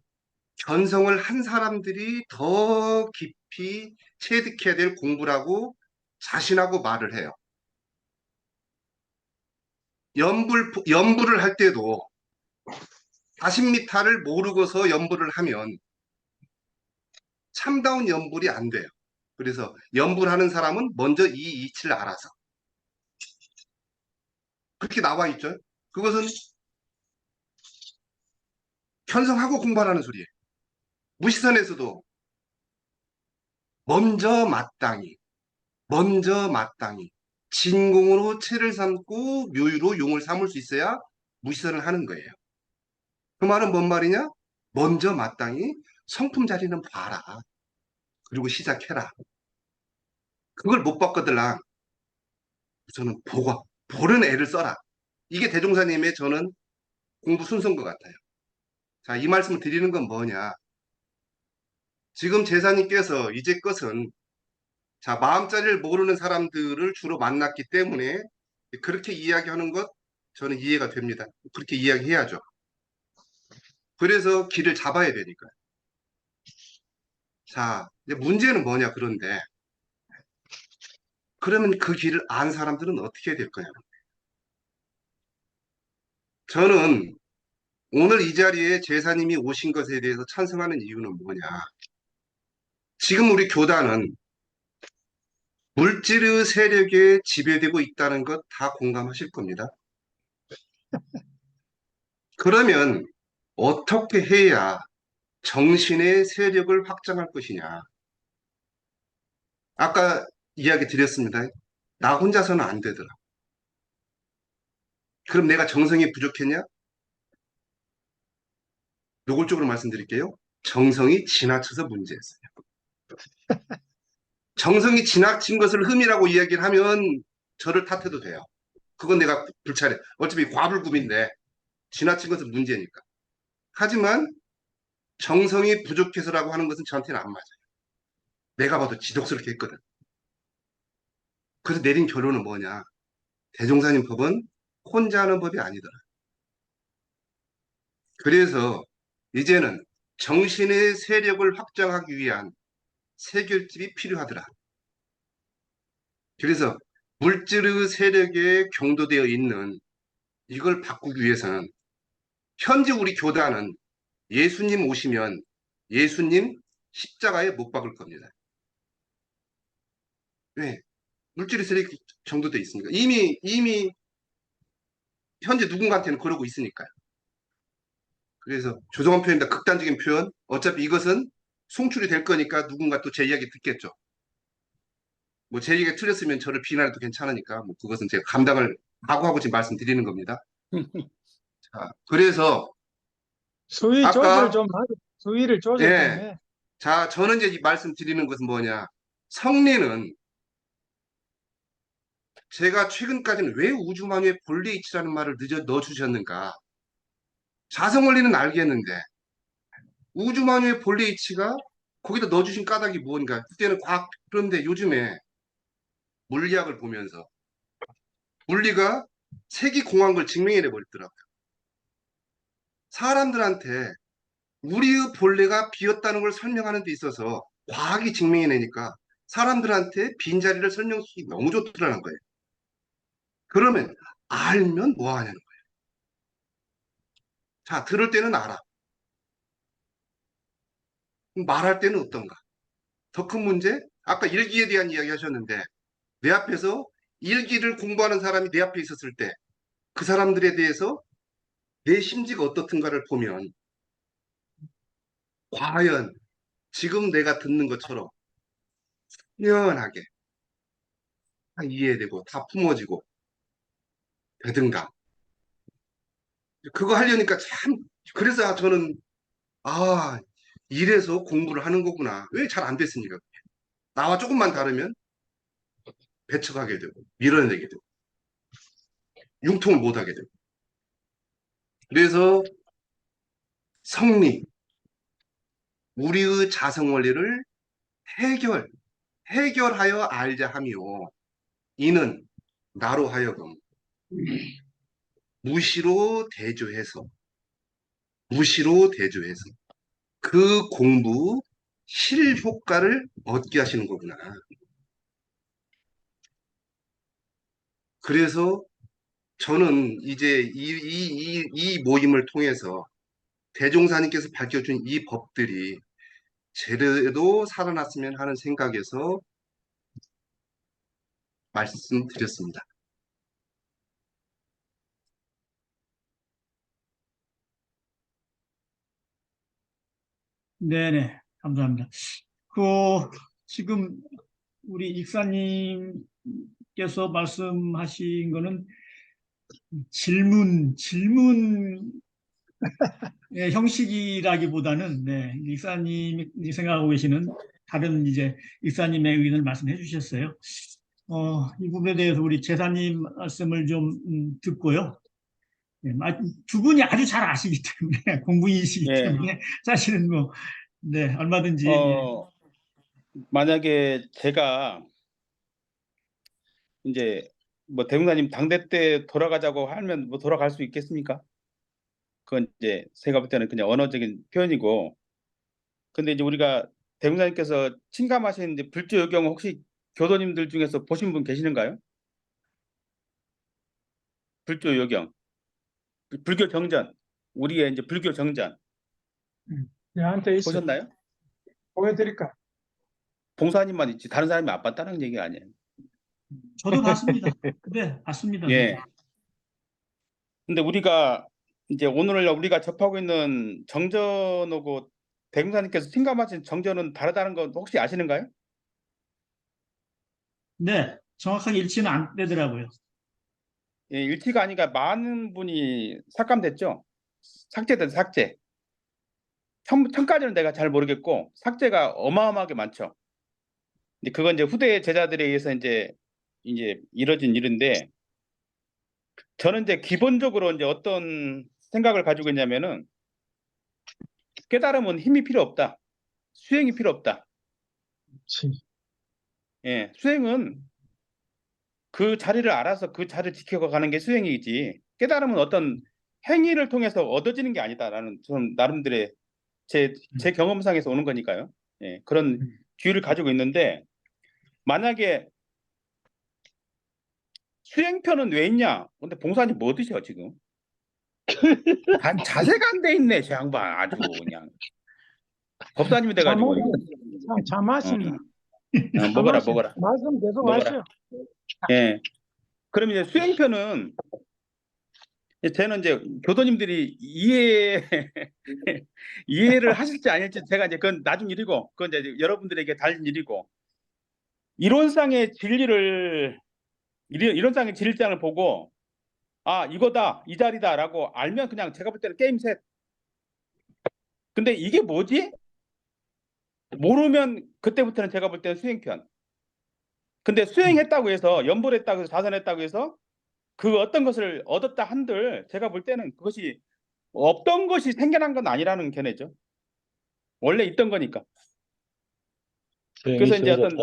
견성을 한 사람들이 더 깊이 체득해야 될 공부라고 자신하고 말을 해요. 연불을 할 때도 40m를 모르고서 연불을 하면 참다운 연불이 안 돼요. 그래서 연불하는 사람은 먼저 이 이치를 알아서. 그렇게 나와 있죠. 그것은 견성하고 공부하라는 소리예요. 무시선에서도 먼저 마땅히 진공으로 체를 삼고 묘유로 용을 삼을 수 있어야 무시선을 하는 거예요. 그 말은 뭔 말이냐? 먼저 마땅히 성품 자리는 봐라. 그리고 시작해라. 그걸 못 봤거들랑 우선은 보는 애를 써라. 이게 대종사님의 저는 공부 순서인 것 같아요. 자, 이 말씀을 드리는 건 뭐냐. 지금 제사님께서 이제 것은 자, 마음자리를 모르는 사람들을 주로 만났기 때문에 그렇게 이야기하는 것 저는 이해가 됩니다. 그렇게 이야기해야죠. 그래서 길을 잡아야 되니까요. 자, 이제 문제는 뭐냐, 그런데. 그러면 그 길을 안 사람들은 어떻게 될 거냐. 저는 오늘 이 자리에 제사님이 오신 것에 대해서 찬성하는 이유는 뭐냐. 지금 우리 교단은 물질의 세력에 지배되고 있다는 것 다 공감하실 겁니다. 그러면 어떻게 해야 정신의 세력을 확장할 것이냐. 아까 이야기 드렸습니다. 나 혼자서는 안 되더라. 그럼 내가 정성이 부족했냐? 노골적으로 말씀드릴게요. 정성이 지나쳐서 문제였어요. 정성이 지나친 것을 흠이라고 이야기를 하면 저를 탓해도 돼요. 그건 내가 불차례. 어차피 과불급인데 지나친 것은 문제니까. 하지만 정성이 부족해서라고 하는 것은 저한테는 안 맞아요. 내가 봐도 지독스럽게 했거든. 그래서 내린 결론은 뭐냐. 대종사님 법은 혼자 하는 법이 아니더라. 그래서 이제는 정신의 세력을 확장하기 위한 세결집이 필요하더라. 그래서 물질의 세력에 경도되어 있는 이걸 바꾸기 위해서는 현재 우리 교단은 예수님 오시면 예수님 십자가에 못 박을 겁니다. 왜? 물질의 세력이 경도되어 있으니까. 이미 현재 누군가한테는 그러고 있으니까요. 그래서 조정한 표현이다. 극단적인 표현. 어차피 이것은 송출이 될 거니까 누군가 또 제 이야기 듣겠죠. 뭐 제 얘기가 틀렸으면 저를 비난해도 괜찮으니까 뭐 그것은 제가 감당을 각오하고 지금 말씀드리는 겁니다. 자, 그래서 수위 아까 조절 좀 하고, 수위를 조절 좀 예, 해. 자, 저는 이제 이 말씀드리는 것은 뭐냐. 성리는 제가 최근까지는 왜 우주만유의 본래 이치라는 말을 넣어주셨는가. 자성원리는 알겠는데 우주만유의 본래 이치가 거기다 넣어주신 까닭이 뭔가. 그때는 과학, 그런데 요즘에 물리학을 보면서 물리가 색이 공한 걸 증명해내 버리더라고요. 사람들한테 우리의 본래가 비었다는 걸 설명하는 데 있어서 과학이 증명해내니까 사람들한테 빈자리를 설명하기 너무 좋더라는 거예요. 그러면 알면 뭐 하냐는 거예요. 자, 들을 때는 알아. 말할 때는 어떤가? 더 큰 문제? 아까 일기에 대한 이야기 하셨는데 내 앞에서 일기를 공부하는 사람이 내 앞에 있었을 때 그 사람들에 대해서 내 심지가 어떻든가를 보면 과연 지금 내가 듣는 것처럼 연하게 다 이해되고 다 품어지고 되든가. 그거 하려니까 참, 그래서 저는 이래서 공부를 하는 거구나. 왜 잘 안 됐습니까? 나와 조금만 다르면 배척하게 되고 밀어내게 되고 융통을 못하게 되고. 그래서 성리, 우리의 자성원리를 해결하여 알자 하며 이는 나로 하여금 무시로 대조해서 그 공부 실효과를 얻게 하시는 거구나. 그래서 저는 이제 이 모임을 통해서 대종사님께서 밝혀준 이 법들이 제대로 살아났으면 하는 생각에서 말씀드렸습니다. 네네, 감사합니다. 지금 우리 익사님께서 말씀하신 거는 질문 의 형식이라기보다는, 네, 익사님이 생각하고 계시는 다른 이제 익사님의 의견을 말씀해 주셨어요. 이 부분에 대해서 우리 제사님 말씀을 좀 듣고요. 네, 두 분이 아주 잘 아시기 때문에 공부인이시기 예. 때문에 사실은 뭐 네, 얼마든지 만약에 제가 이제 뭐 대웅사님 당대 때 돌아가자고 하면 뭐 돌아갈 수 있겠습니까? 그건 이제 제가 볼 때는 그냥 언어적인 표현이고, 근데 이제 우리가 대웅사님께서 침감하신 이제 불교요경 혹시 교도님들 중에서 보신 분 계시는가요? 불교요경, 불교 정전, 우리의 이제 불교 정전 얘한테 있어. 보셨나요? 보여드릴까? 봉사님만 있지 다른 사람이 안 봤다는 얘기가 아니에요. 저도 봤습니다. 네, 봤습니다. 예. 근데 우리가 이제 오늘 우리가 접하고 있는 정전하고 대웅사님께서 침감하신 정전은 다르다는 건 혹시 아시는가요? 네, 정확하게 일치는 안 되더라고요. 예, 일치가 아니라 많은 분이 삭감됐죠. 삭제된 삭제. 천까지는 내가 잘 모르겠고 삭제가 어마어마하게 많죠. 근데 그건 이제 후대 제자들에 의해서 이제 이뤄진 일인데, 저는 이제 기본적으로 이제 어떤 생각을 가지고 있냐면은 깨달음은 힘이 필요 없다. 수행이 필요 없다. 그렇지. 예, 수행은 그 자리를 알아서 그 자리를 지켜가는 게 수행이지, 깨달음은 어떤 행위를 통해서 얻어지는 게 아니다라는 좀 나름대로의 제 경험상에서 오는 거니까요. 예, 그런 규율을 가지고 있는데, 만약에 수행편은 왜 있냐? 근데 봉사님 뭐 드셔 지금? 자세가 안 돼 있네, 저 양반 아주 그냥 법사님이 돼가지고. 참 마신다. 먹어라 먹어라. 말씀 계속 먹어라. 하시오. 예. 그럼 이제 수행편은 저는 이제 교도님들이 이해를 하실지 아닐지 제가 이제 그건 나중 일이고, 그건 이제 여러분들에게 달린 일이고, 이론상의 진리를 이론상의 진리장을 보고 아 이거다 이 자리다라고 알면 그냥 제가 볼 때는 게임 셋. 근데 이게 뭐지? 모르면 그때부터는 제가 볼 때는 수행편. 근데 수행했다고 해서 연보했다고 해서 자선했다고 해서 그 어떤 것을 얻었다 한들 제가 볼 때는 그것이 없던 것이 생겨난 건 아니라는 견해죠. 원래 있던 거니까. 그래서 이제 어떤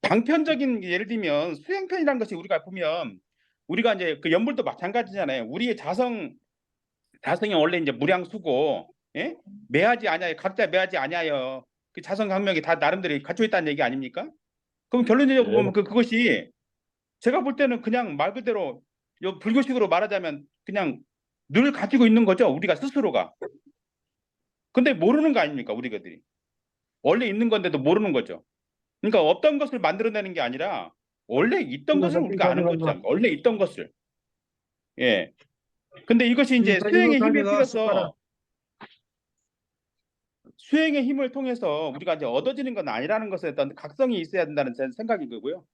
방편적인 예를 들면 수행편이라는 것이 우리가 보면 우리가 이제 그 연불도 마찬가지잖아요. 우리의 자성이 원래 이제 무량수고, 예? 매하지 아니하여, 각자 매하지 아니하여 그 자성 강명이 다 나름대로 갖춰 있다는 얘기 아닙니까? 그럼 결론적으로 보면 그것이 제가 볼 때는 그냥 말 그대로 불교식으로 말하자면 그냥 늘 가지고 있는 거죠, 우리가 스스로가. 근데 모르는 거 아닙니까, 우리가들이. 원래 있는 건데도 모르는 거죠. 그러니까 없던 것을 만들어내는 게 아니라 원래 있던 것을 우리가 아는 거죠. 원래 있던 것을. 예. 근데 이것이 이제 수행의 힘에 필요해서, 수행의 힘을 통해서 우리가 이제 얻어지는 건 아니라는 것에 어떤 각성이 있어야 된다는 제 생각인 거고요.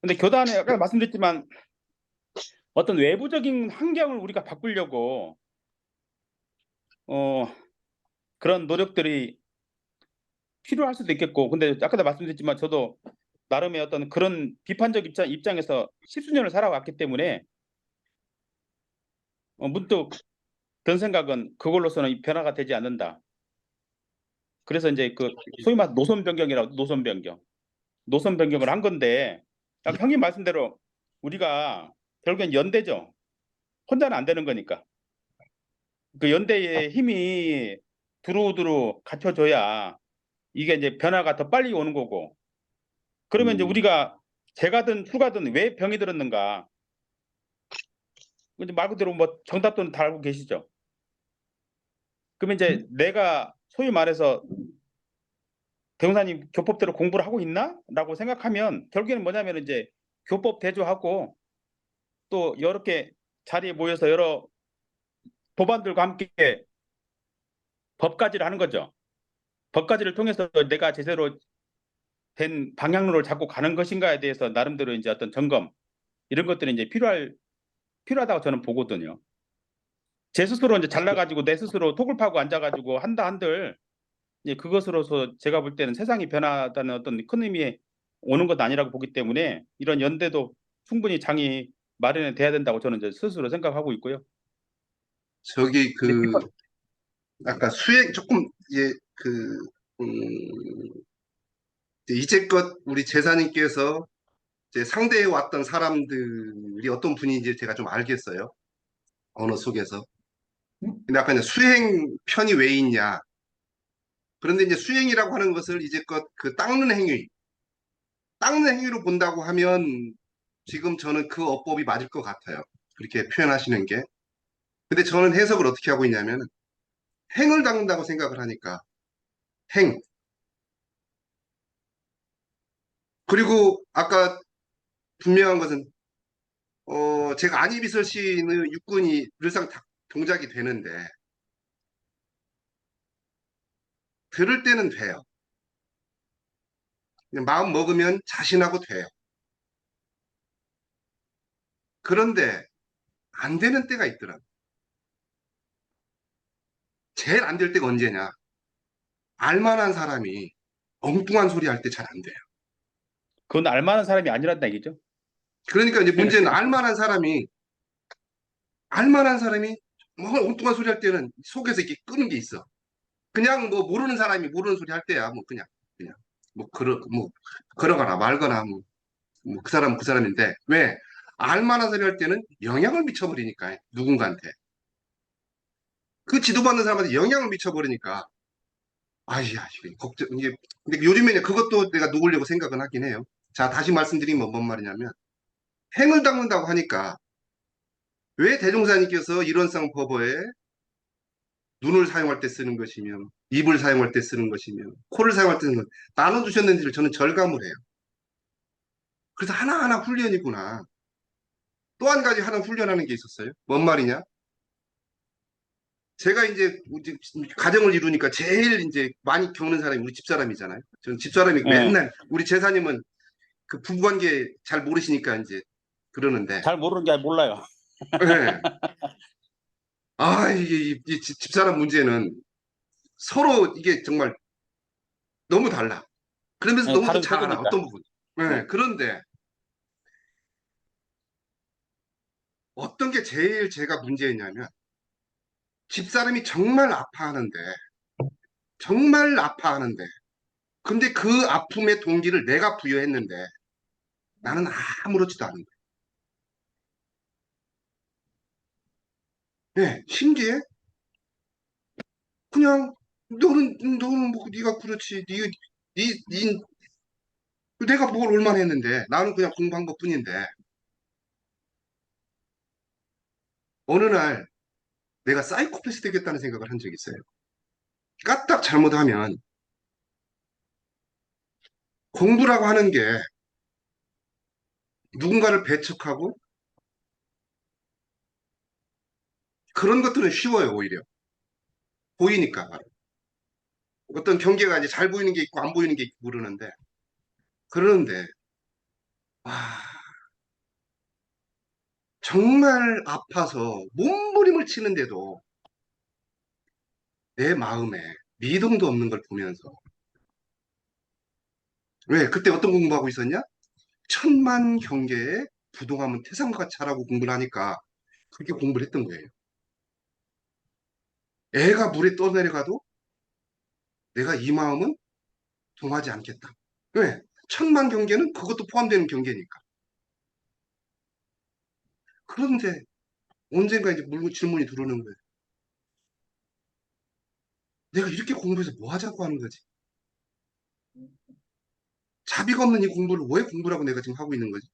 근데 교단에 아까 말씀드렸지만 어떤 외부적인 환경을 우리가 바꾸려고 그런 노력들이 필요할 수도 있겠고, 근데 아까도 말씀드렸지만 저도 나름의 어떤 그런 비판적 입장에서 십수년을 살아왔기 때문에 문득 든 생각은 그걸로서는 변화가 되지 않는다. 그래서 이제 그 소위 말 노선 변경이라고, 노선 변경을 한 건데, 아까 형님 말씀대로 우리가 결국엔 연대죠. 혼자는 안 되는 거니까. 그 연대의 힘이 두루두루 갖춰져야 이게 이제 변화가 더 빨리 오는 거고. 그러면 이제 우리가 재가든 출가든 왜 병이 들었는가? 이제 말 그대로 뭐 정답도 다 알고 계시죠. 그러면 이제 내가 소위 말해서 대웅사님 교법대로 공부를 하고 있나? 라고 생각하면 결국에는 뭐냐면 이제 교법 대조하고 또 여러 개 자리에 모여서 여러 도반들과 함께 법가지를 하는 거죠. 법가지를 통해서 내가 제대로 된 방향으로 잡고 가는 것인가에 대해서 나름대로 이제 어떤 점검, 이런 것들이 이제 필요하다고 저는 보거든요. 제 스스로 이제 잘나가지고 내 스스로 톡을 파고 앉아가지고 한다 한들 이제 그것으로서 제가 볼 때는 세상이 변하다는 어떤 큰 의미의 오는 것 아니라고 보기 때문에 이런 연대도 충분히 장이 마련이 돼야 된다고 저는 이제 스스로 생각하고 있고요. 저기 근데 아까 수행 조금 이제껏 우리 제사님께서 이제 상대해 왔던 사람들이 어떤 분인지 제가 좀 알겠어요. 언어 속에서. 근데 아까 이제 수행 편이 왜 있냐? 그런데 이제 수행이라고 하는 것을 이제껏 그 닦는 행위로 본다고 하면 지금 저는 그 어법이 맞을 것 같아요. 그렇게 표현하시는 게. 근데 저는 해석을 어떻게 하고 있냐면 행을 닦는다고 생각을 하니까 행. 그리고 아까 분명한 것은 제가 안이비설 씨는 육군이 늘상 동작이 되는데 들을 때는 돼요. 그냥 마음 먹으면 자신하고 돼요. 그런데 안 되는 때가 있더라고요. 제일 안 될 때가 언제냐? 알만한 사람이 엉뚱한 소리 할 때 잘 안 돼요. 그건 알만한 사람이 아니란다 얘기죠. 그러니까 이제 문제는 알만한 사람이 뭐 엉뚱한 소리 할 때는 속에서 이렇게 끄는 게 있어. 그냥 뭐 모르는 사람이 모르는 소리 할 때야 뭐 그냥 뭐 걸어가나 말거나 뭐 그 사람은 그 사람인데 왜 알만한 소리 할 때는 영향을 미쳐버리니까 누군가한테 그 지도받는 사람한테 영향을 미쳐버리니까 아이야 이게 걱정 이게 근데 요즘에는 그것도 내가 놓으려고 생각은 하긴 해요. 자 다시 말씀드리면 뭔 말이냐면 행을 닦는다고 하니까 왜 대종사님께서 일원상 법어에 눈을 사용할 때 쓰는 것이며 입을 사용할 때 쓰는 것이며 코를 사용할 때 쓰는 것 나눠주셨는지를 저는 절감을 해요. 그래서 하나하나 훈련이구나. 또 한 가지 하나 훈련하는 게 있었어요. 뭔 말이냐? 제가 이제 가정을 이루니까 제일 이제 많이 겪는 사람이 우리 집사람이잖아요. 저는 집사람이 예. 맨날 우리 제사님은 그 부부관계 잘 모르시니까 이제 그러는데 잘 모르는 게 몰라요. 네. 이게 집사람 문제는 서로 이게 정말 너무 달라. 그러면서 예, 너무 또 다른 잘 알아. 세대니까. 어떤 부분. 네. 그런데 어떤 게 제일 제가 문제였냐면 집사람이 정말 아파하는데 근데 그 아픔의 동기를 내가 부여했는데 나는 아무렇지도 않은 거야. 네, 신기해. 그냥 너는 뭐 네가 그렇지. 내가 뭘 얼마나 했는데 나는 그냥 공부한 것뿐인데 어느 날 내가 사이코패스 되겠다는 생각을 한 적이 있어요. 까딱 잘못하면 공부라고 하는 게 누군가를 배척하고 그런 것들은 쉬워요, 오히려. 보이니까. 바로. 어떤 경계가 이제 잘 보이는 게 있고 안 보이는 게 있고 그러는데 그러는데 아, 정말 아파서 몸부림을 치는데도 내 마음에 미동도 없는 걸 보면서 왜 그때 어떤 공부하고 있었냐? 천만 경계에 부동하면 태산과 같이 하라고 공부를 하니까 그렇게 공부를 했던 거예요. 애가 물에 떠내려가도 내가 이 마음은 동하지 않겠다. 왜? 천만 경계는 그것도 포함되는 경계니까. 그런데 언젠가 이제 물고 질문이 들어오는 거예요. 내가 이렇게 공부해서 뭐 하자고 하는 거지? 자비가 없는 이 공부를 왜 공부라고 내가 지금 하고 있는 거지?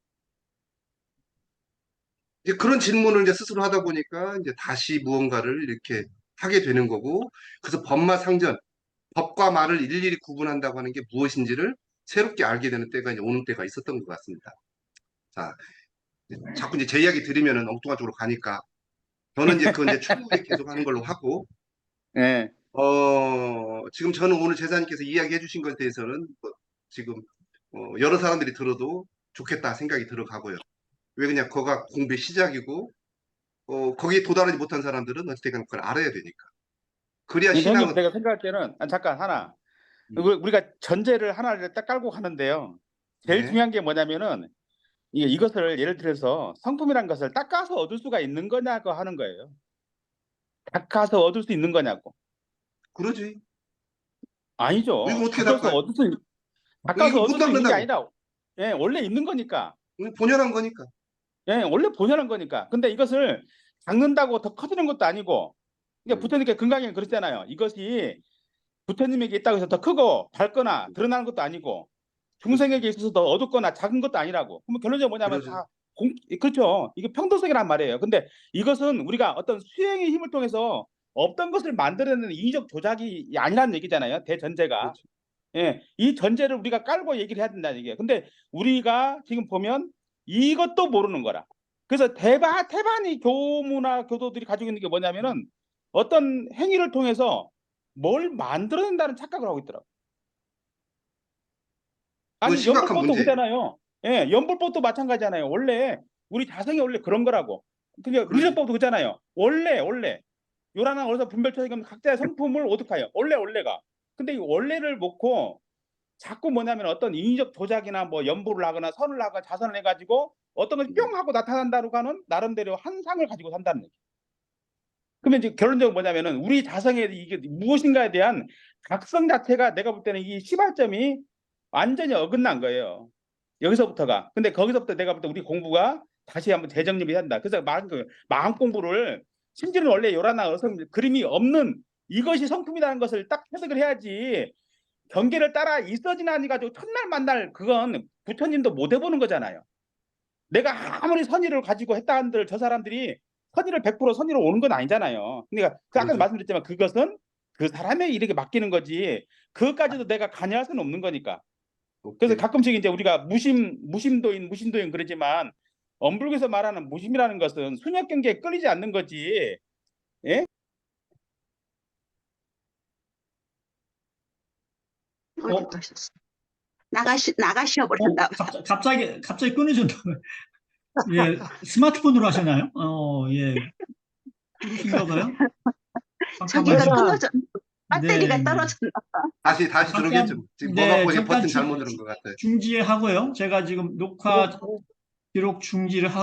이제 그런 질문을 이제 스스로 하다 보니까 이제 다시 무언가를 이렇게 하게 되는 거고, 그래서 법마 상전, 법과 말을 일일이 구분한다고 하는 게 무엇인지를 새롭게 알게 되는 때가 이제 오는 때가 있었던 것 같습니다. 자, 자꾸 이제 제 이야기 들으면은 엉뚱한 쪽으로 가니까 저는 이제 그건 이제 추후에 계속 하는 걸로 하고, 예. 지금 저는 오늘 제사님께서 이야기해 주신 것에 대해서는 지금 여러 사람들이 들어도 좋겠다 생각이 들어가고요. 왜 그냥 거가 공부의 시작이고 거기에 도달하지 못한 사람들은 어쨌든 그걸 알아야 되니까. 그래야 근데 형님 신앙은 내가 생각할 때는 잠깐 하나 음. 우리가 전제를 하나를 딱 깔고 가는데요. 제일 네. 중요한 게 뭐냐면은 이것을 예를 들어서 성품이란 것을 닦아서 얻을 수가 있는 거냐고 하는 거예요. 닦아서 얻을 수 있는 거냐고. 그러지. 아니죠. 이거 어떻게 닦아서 닦아요? 얻을 수 이거 닦아서 못 얻을 수 있는 게 닦는다고. 아니라 예, 원래 있는 거니까. 이거 본연한 거니까. 예, 원래 본연한 거니까. 근데 이것을 닦는다고 더 커지는 것도 아니고. 그러니까 부처님께 금강에 그랬잖아요. 이것이 부처님에게 있다고 해서 더 크고 밝거나 드러나는 것도 아니고 중생에게 있어서 더 어둡거나 작은 것도 아니라고. 그러면 결론적으로 뭐냐면 그러죠. 다 그렇죠. 이게 평등성이란 말이에요. 근데 이것은 우리가 어떤 수행의 힘을 통해서 없던 것을 만들어내는 인위적 조작이 아니라는 얘기잖아요. 대전제가. 그렇죠. 예, 이 전제를 우리가 깔고 얘기를 해야 된다는 얘기예요. 근데 우리가 지금 보면 이것도 모르는 거라. 그래서 태반이 교무나 교도들이 가지고 있는 게 뭐냐면은 어떤 행위를 통해서 뭘 만들어낸다는 착각을 하고 있더라고. 그건 아니 심각한 연불법도 문제예요. 그잖아요. 예, 연불법도 마찬가지잖아요. 원래 우리 자성이 원래 그런 거라고. 그게 그러지. 민법도 그잖아요. 원래 요란한 어디서 분별처럼 각자의 성품을 오득하여 원래가. 근데 이 원래를 놓고 자꾸 뭐냐면 어떤 인위적 조작이나 뭐 연보를 하거나 선을 하거나 자선을 해가지고 어떤 걸 뿅 하고 나타난다고 하는 나름대로 한상을 가지고 산다는 얘기. 그러면 이제 결론적으로 뭐냐면은 우리 자성에 이게 무엇인가에 대한 각성 자체가 내가 볼 때는 이 시발점이 완전히 어긋난 거예요. 여기서부터가. 근데 거기서부터 내가 볼 때 우리 공부가 다시 한번 재정립이 한다. 그래서 마음 공부를 심지어는 원래 요란한 어성 그림이 없는 이것이 성품이라는 것을 딱 해석을 해야지 경계를 따라 있어지나니 가지고 첫날 만날 그건 부처님도 못 해보는 거잖아요. 내가 아무리 선의를 가지고 했다 한들 저 사람들이 선의를 100% 선의로 오는 건 아니잖아요. 그러니까 아까 그러죠. 말씀드렸지만 그것은 그 사람의 일에게 맡기는 거지 그것까지도 내가 관여할 수는 없는 거니까. 그래서 오케이. 가끔씩 이제 우리가 무심도인 그러지만 엄불교에서 말하는 무심이라는 것은 순역 경계에 끌리지 않는 거지. 예? 어디 가셨어? 나가시어 버렸나 봐. 갑자기 끊으셨다고요. 예, 스마트폰으로 하시나요? 예. 그러신가 봐요. 자기가 잠깐만요. 끊어져. 배터리가 네. 떨어졌나 봐. 다시 잠깐, 들어오겠죠. 지금 네, 뭐가 보니 잠깐 버튼 잘못 누른 것 같아요. 중지하고요. 제가 지금 녹화 기록 중지를 하고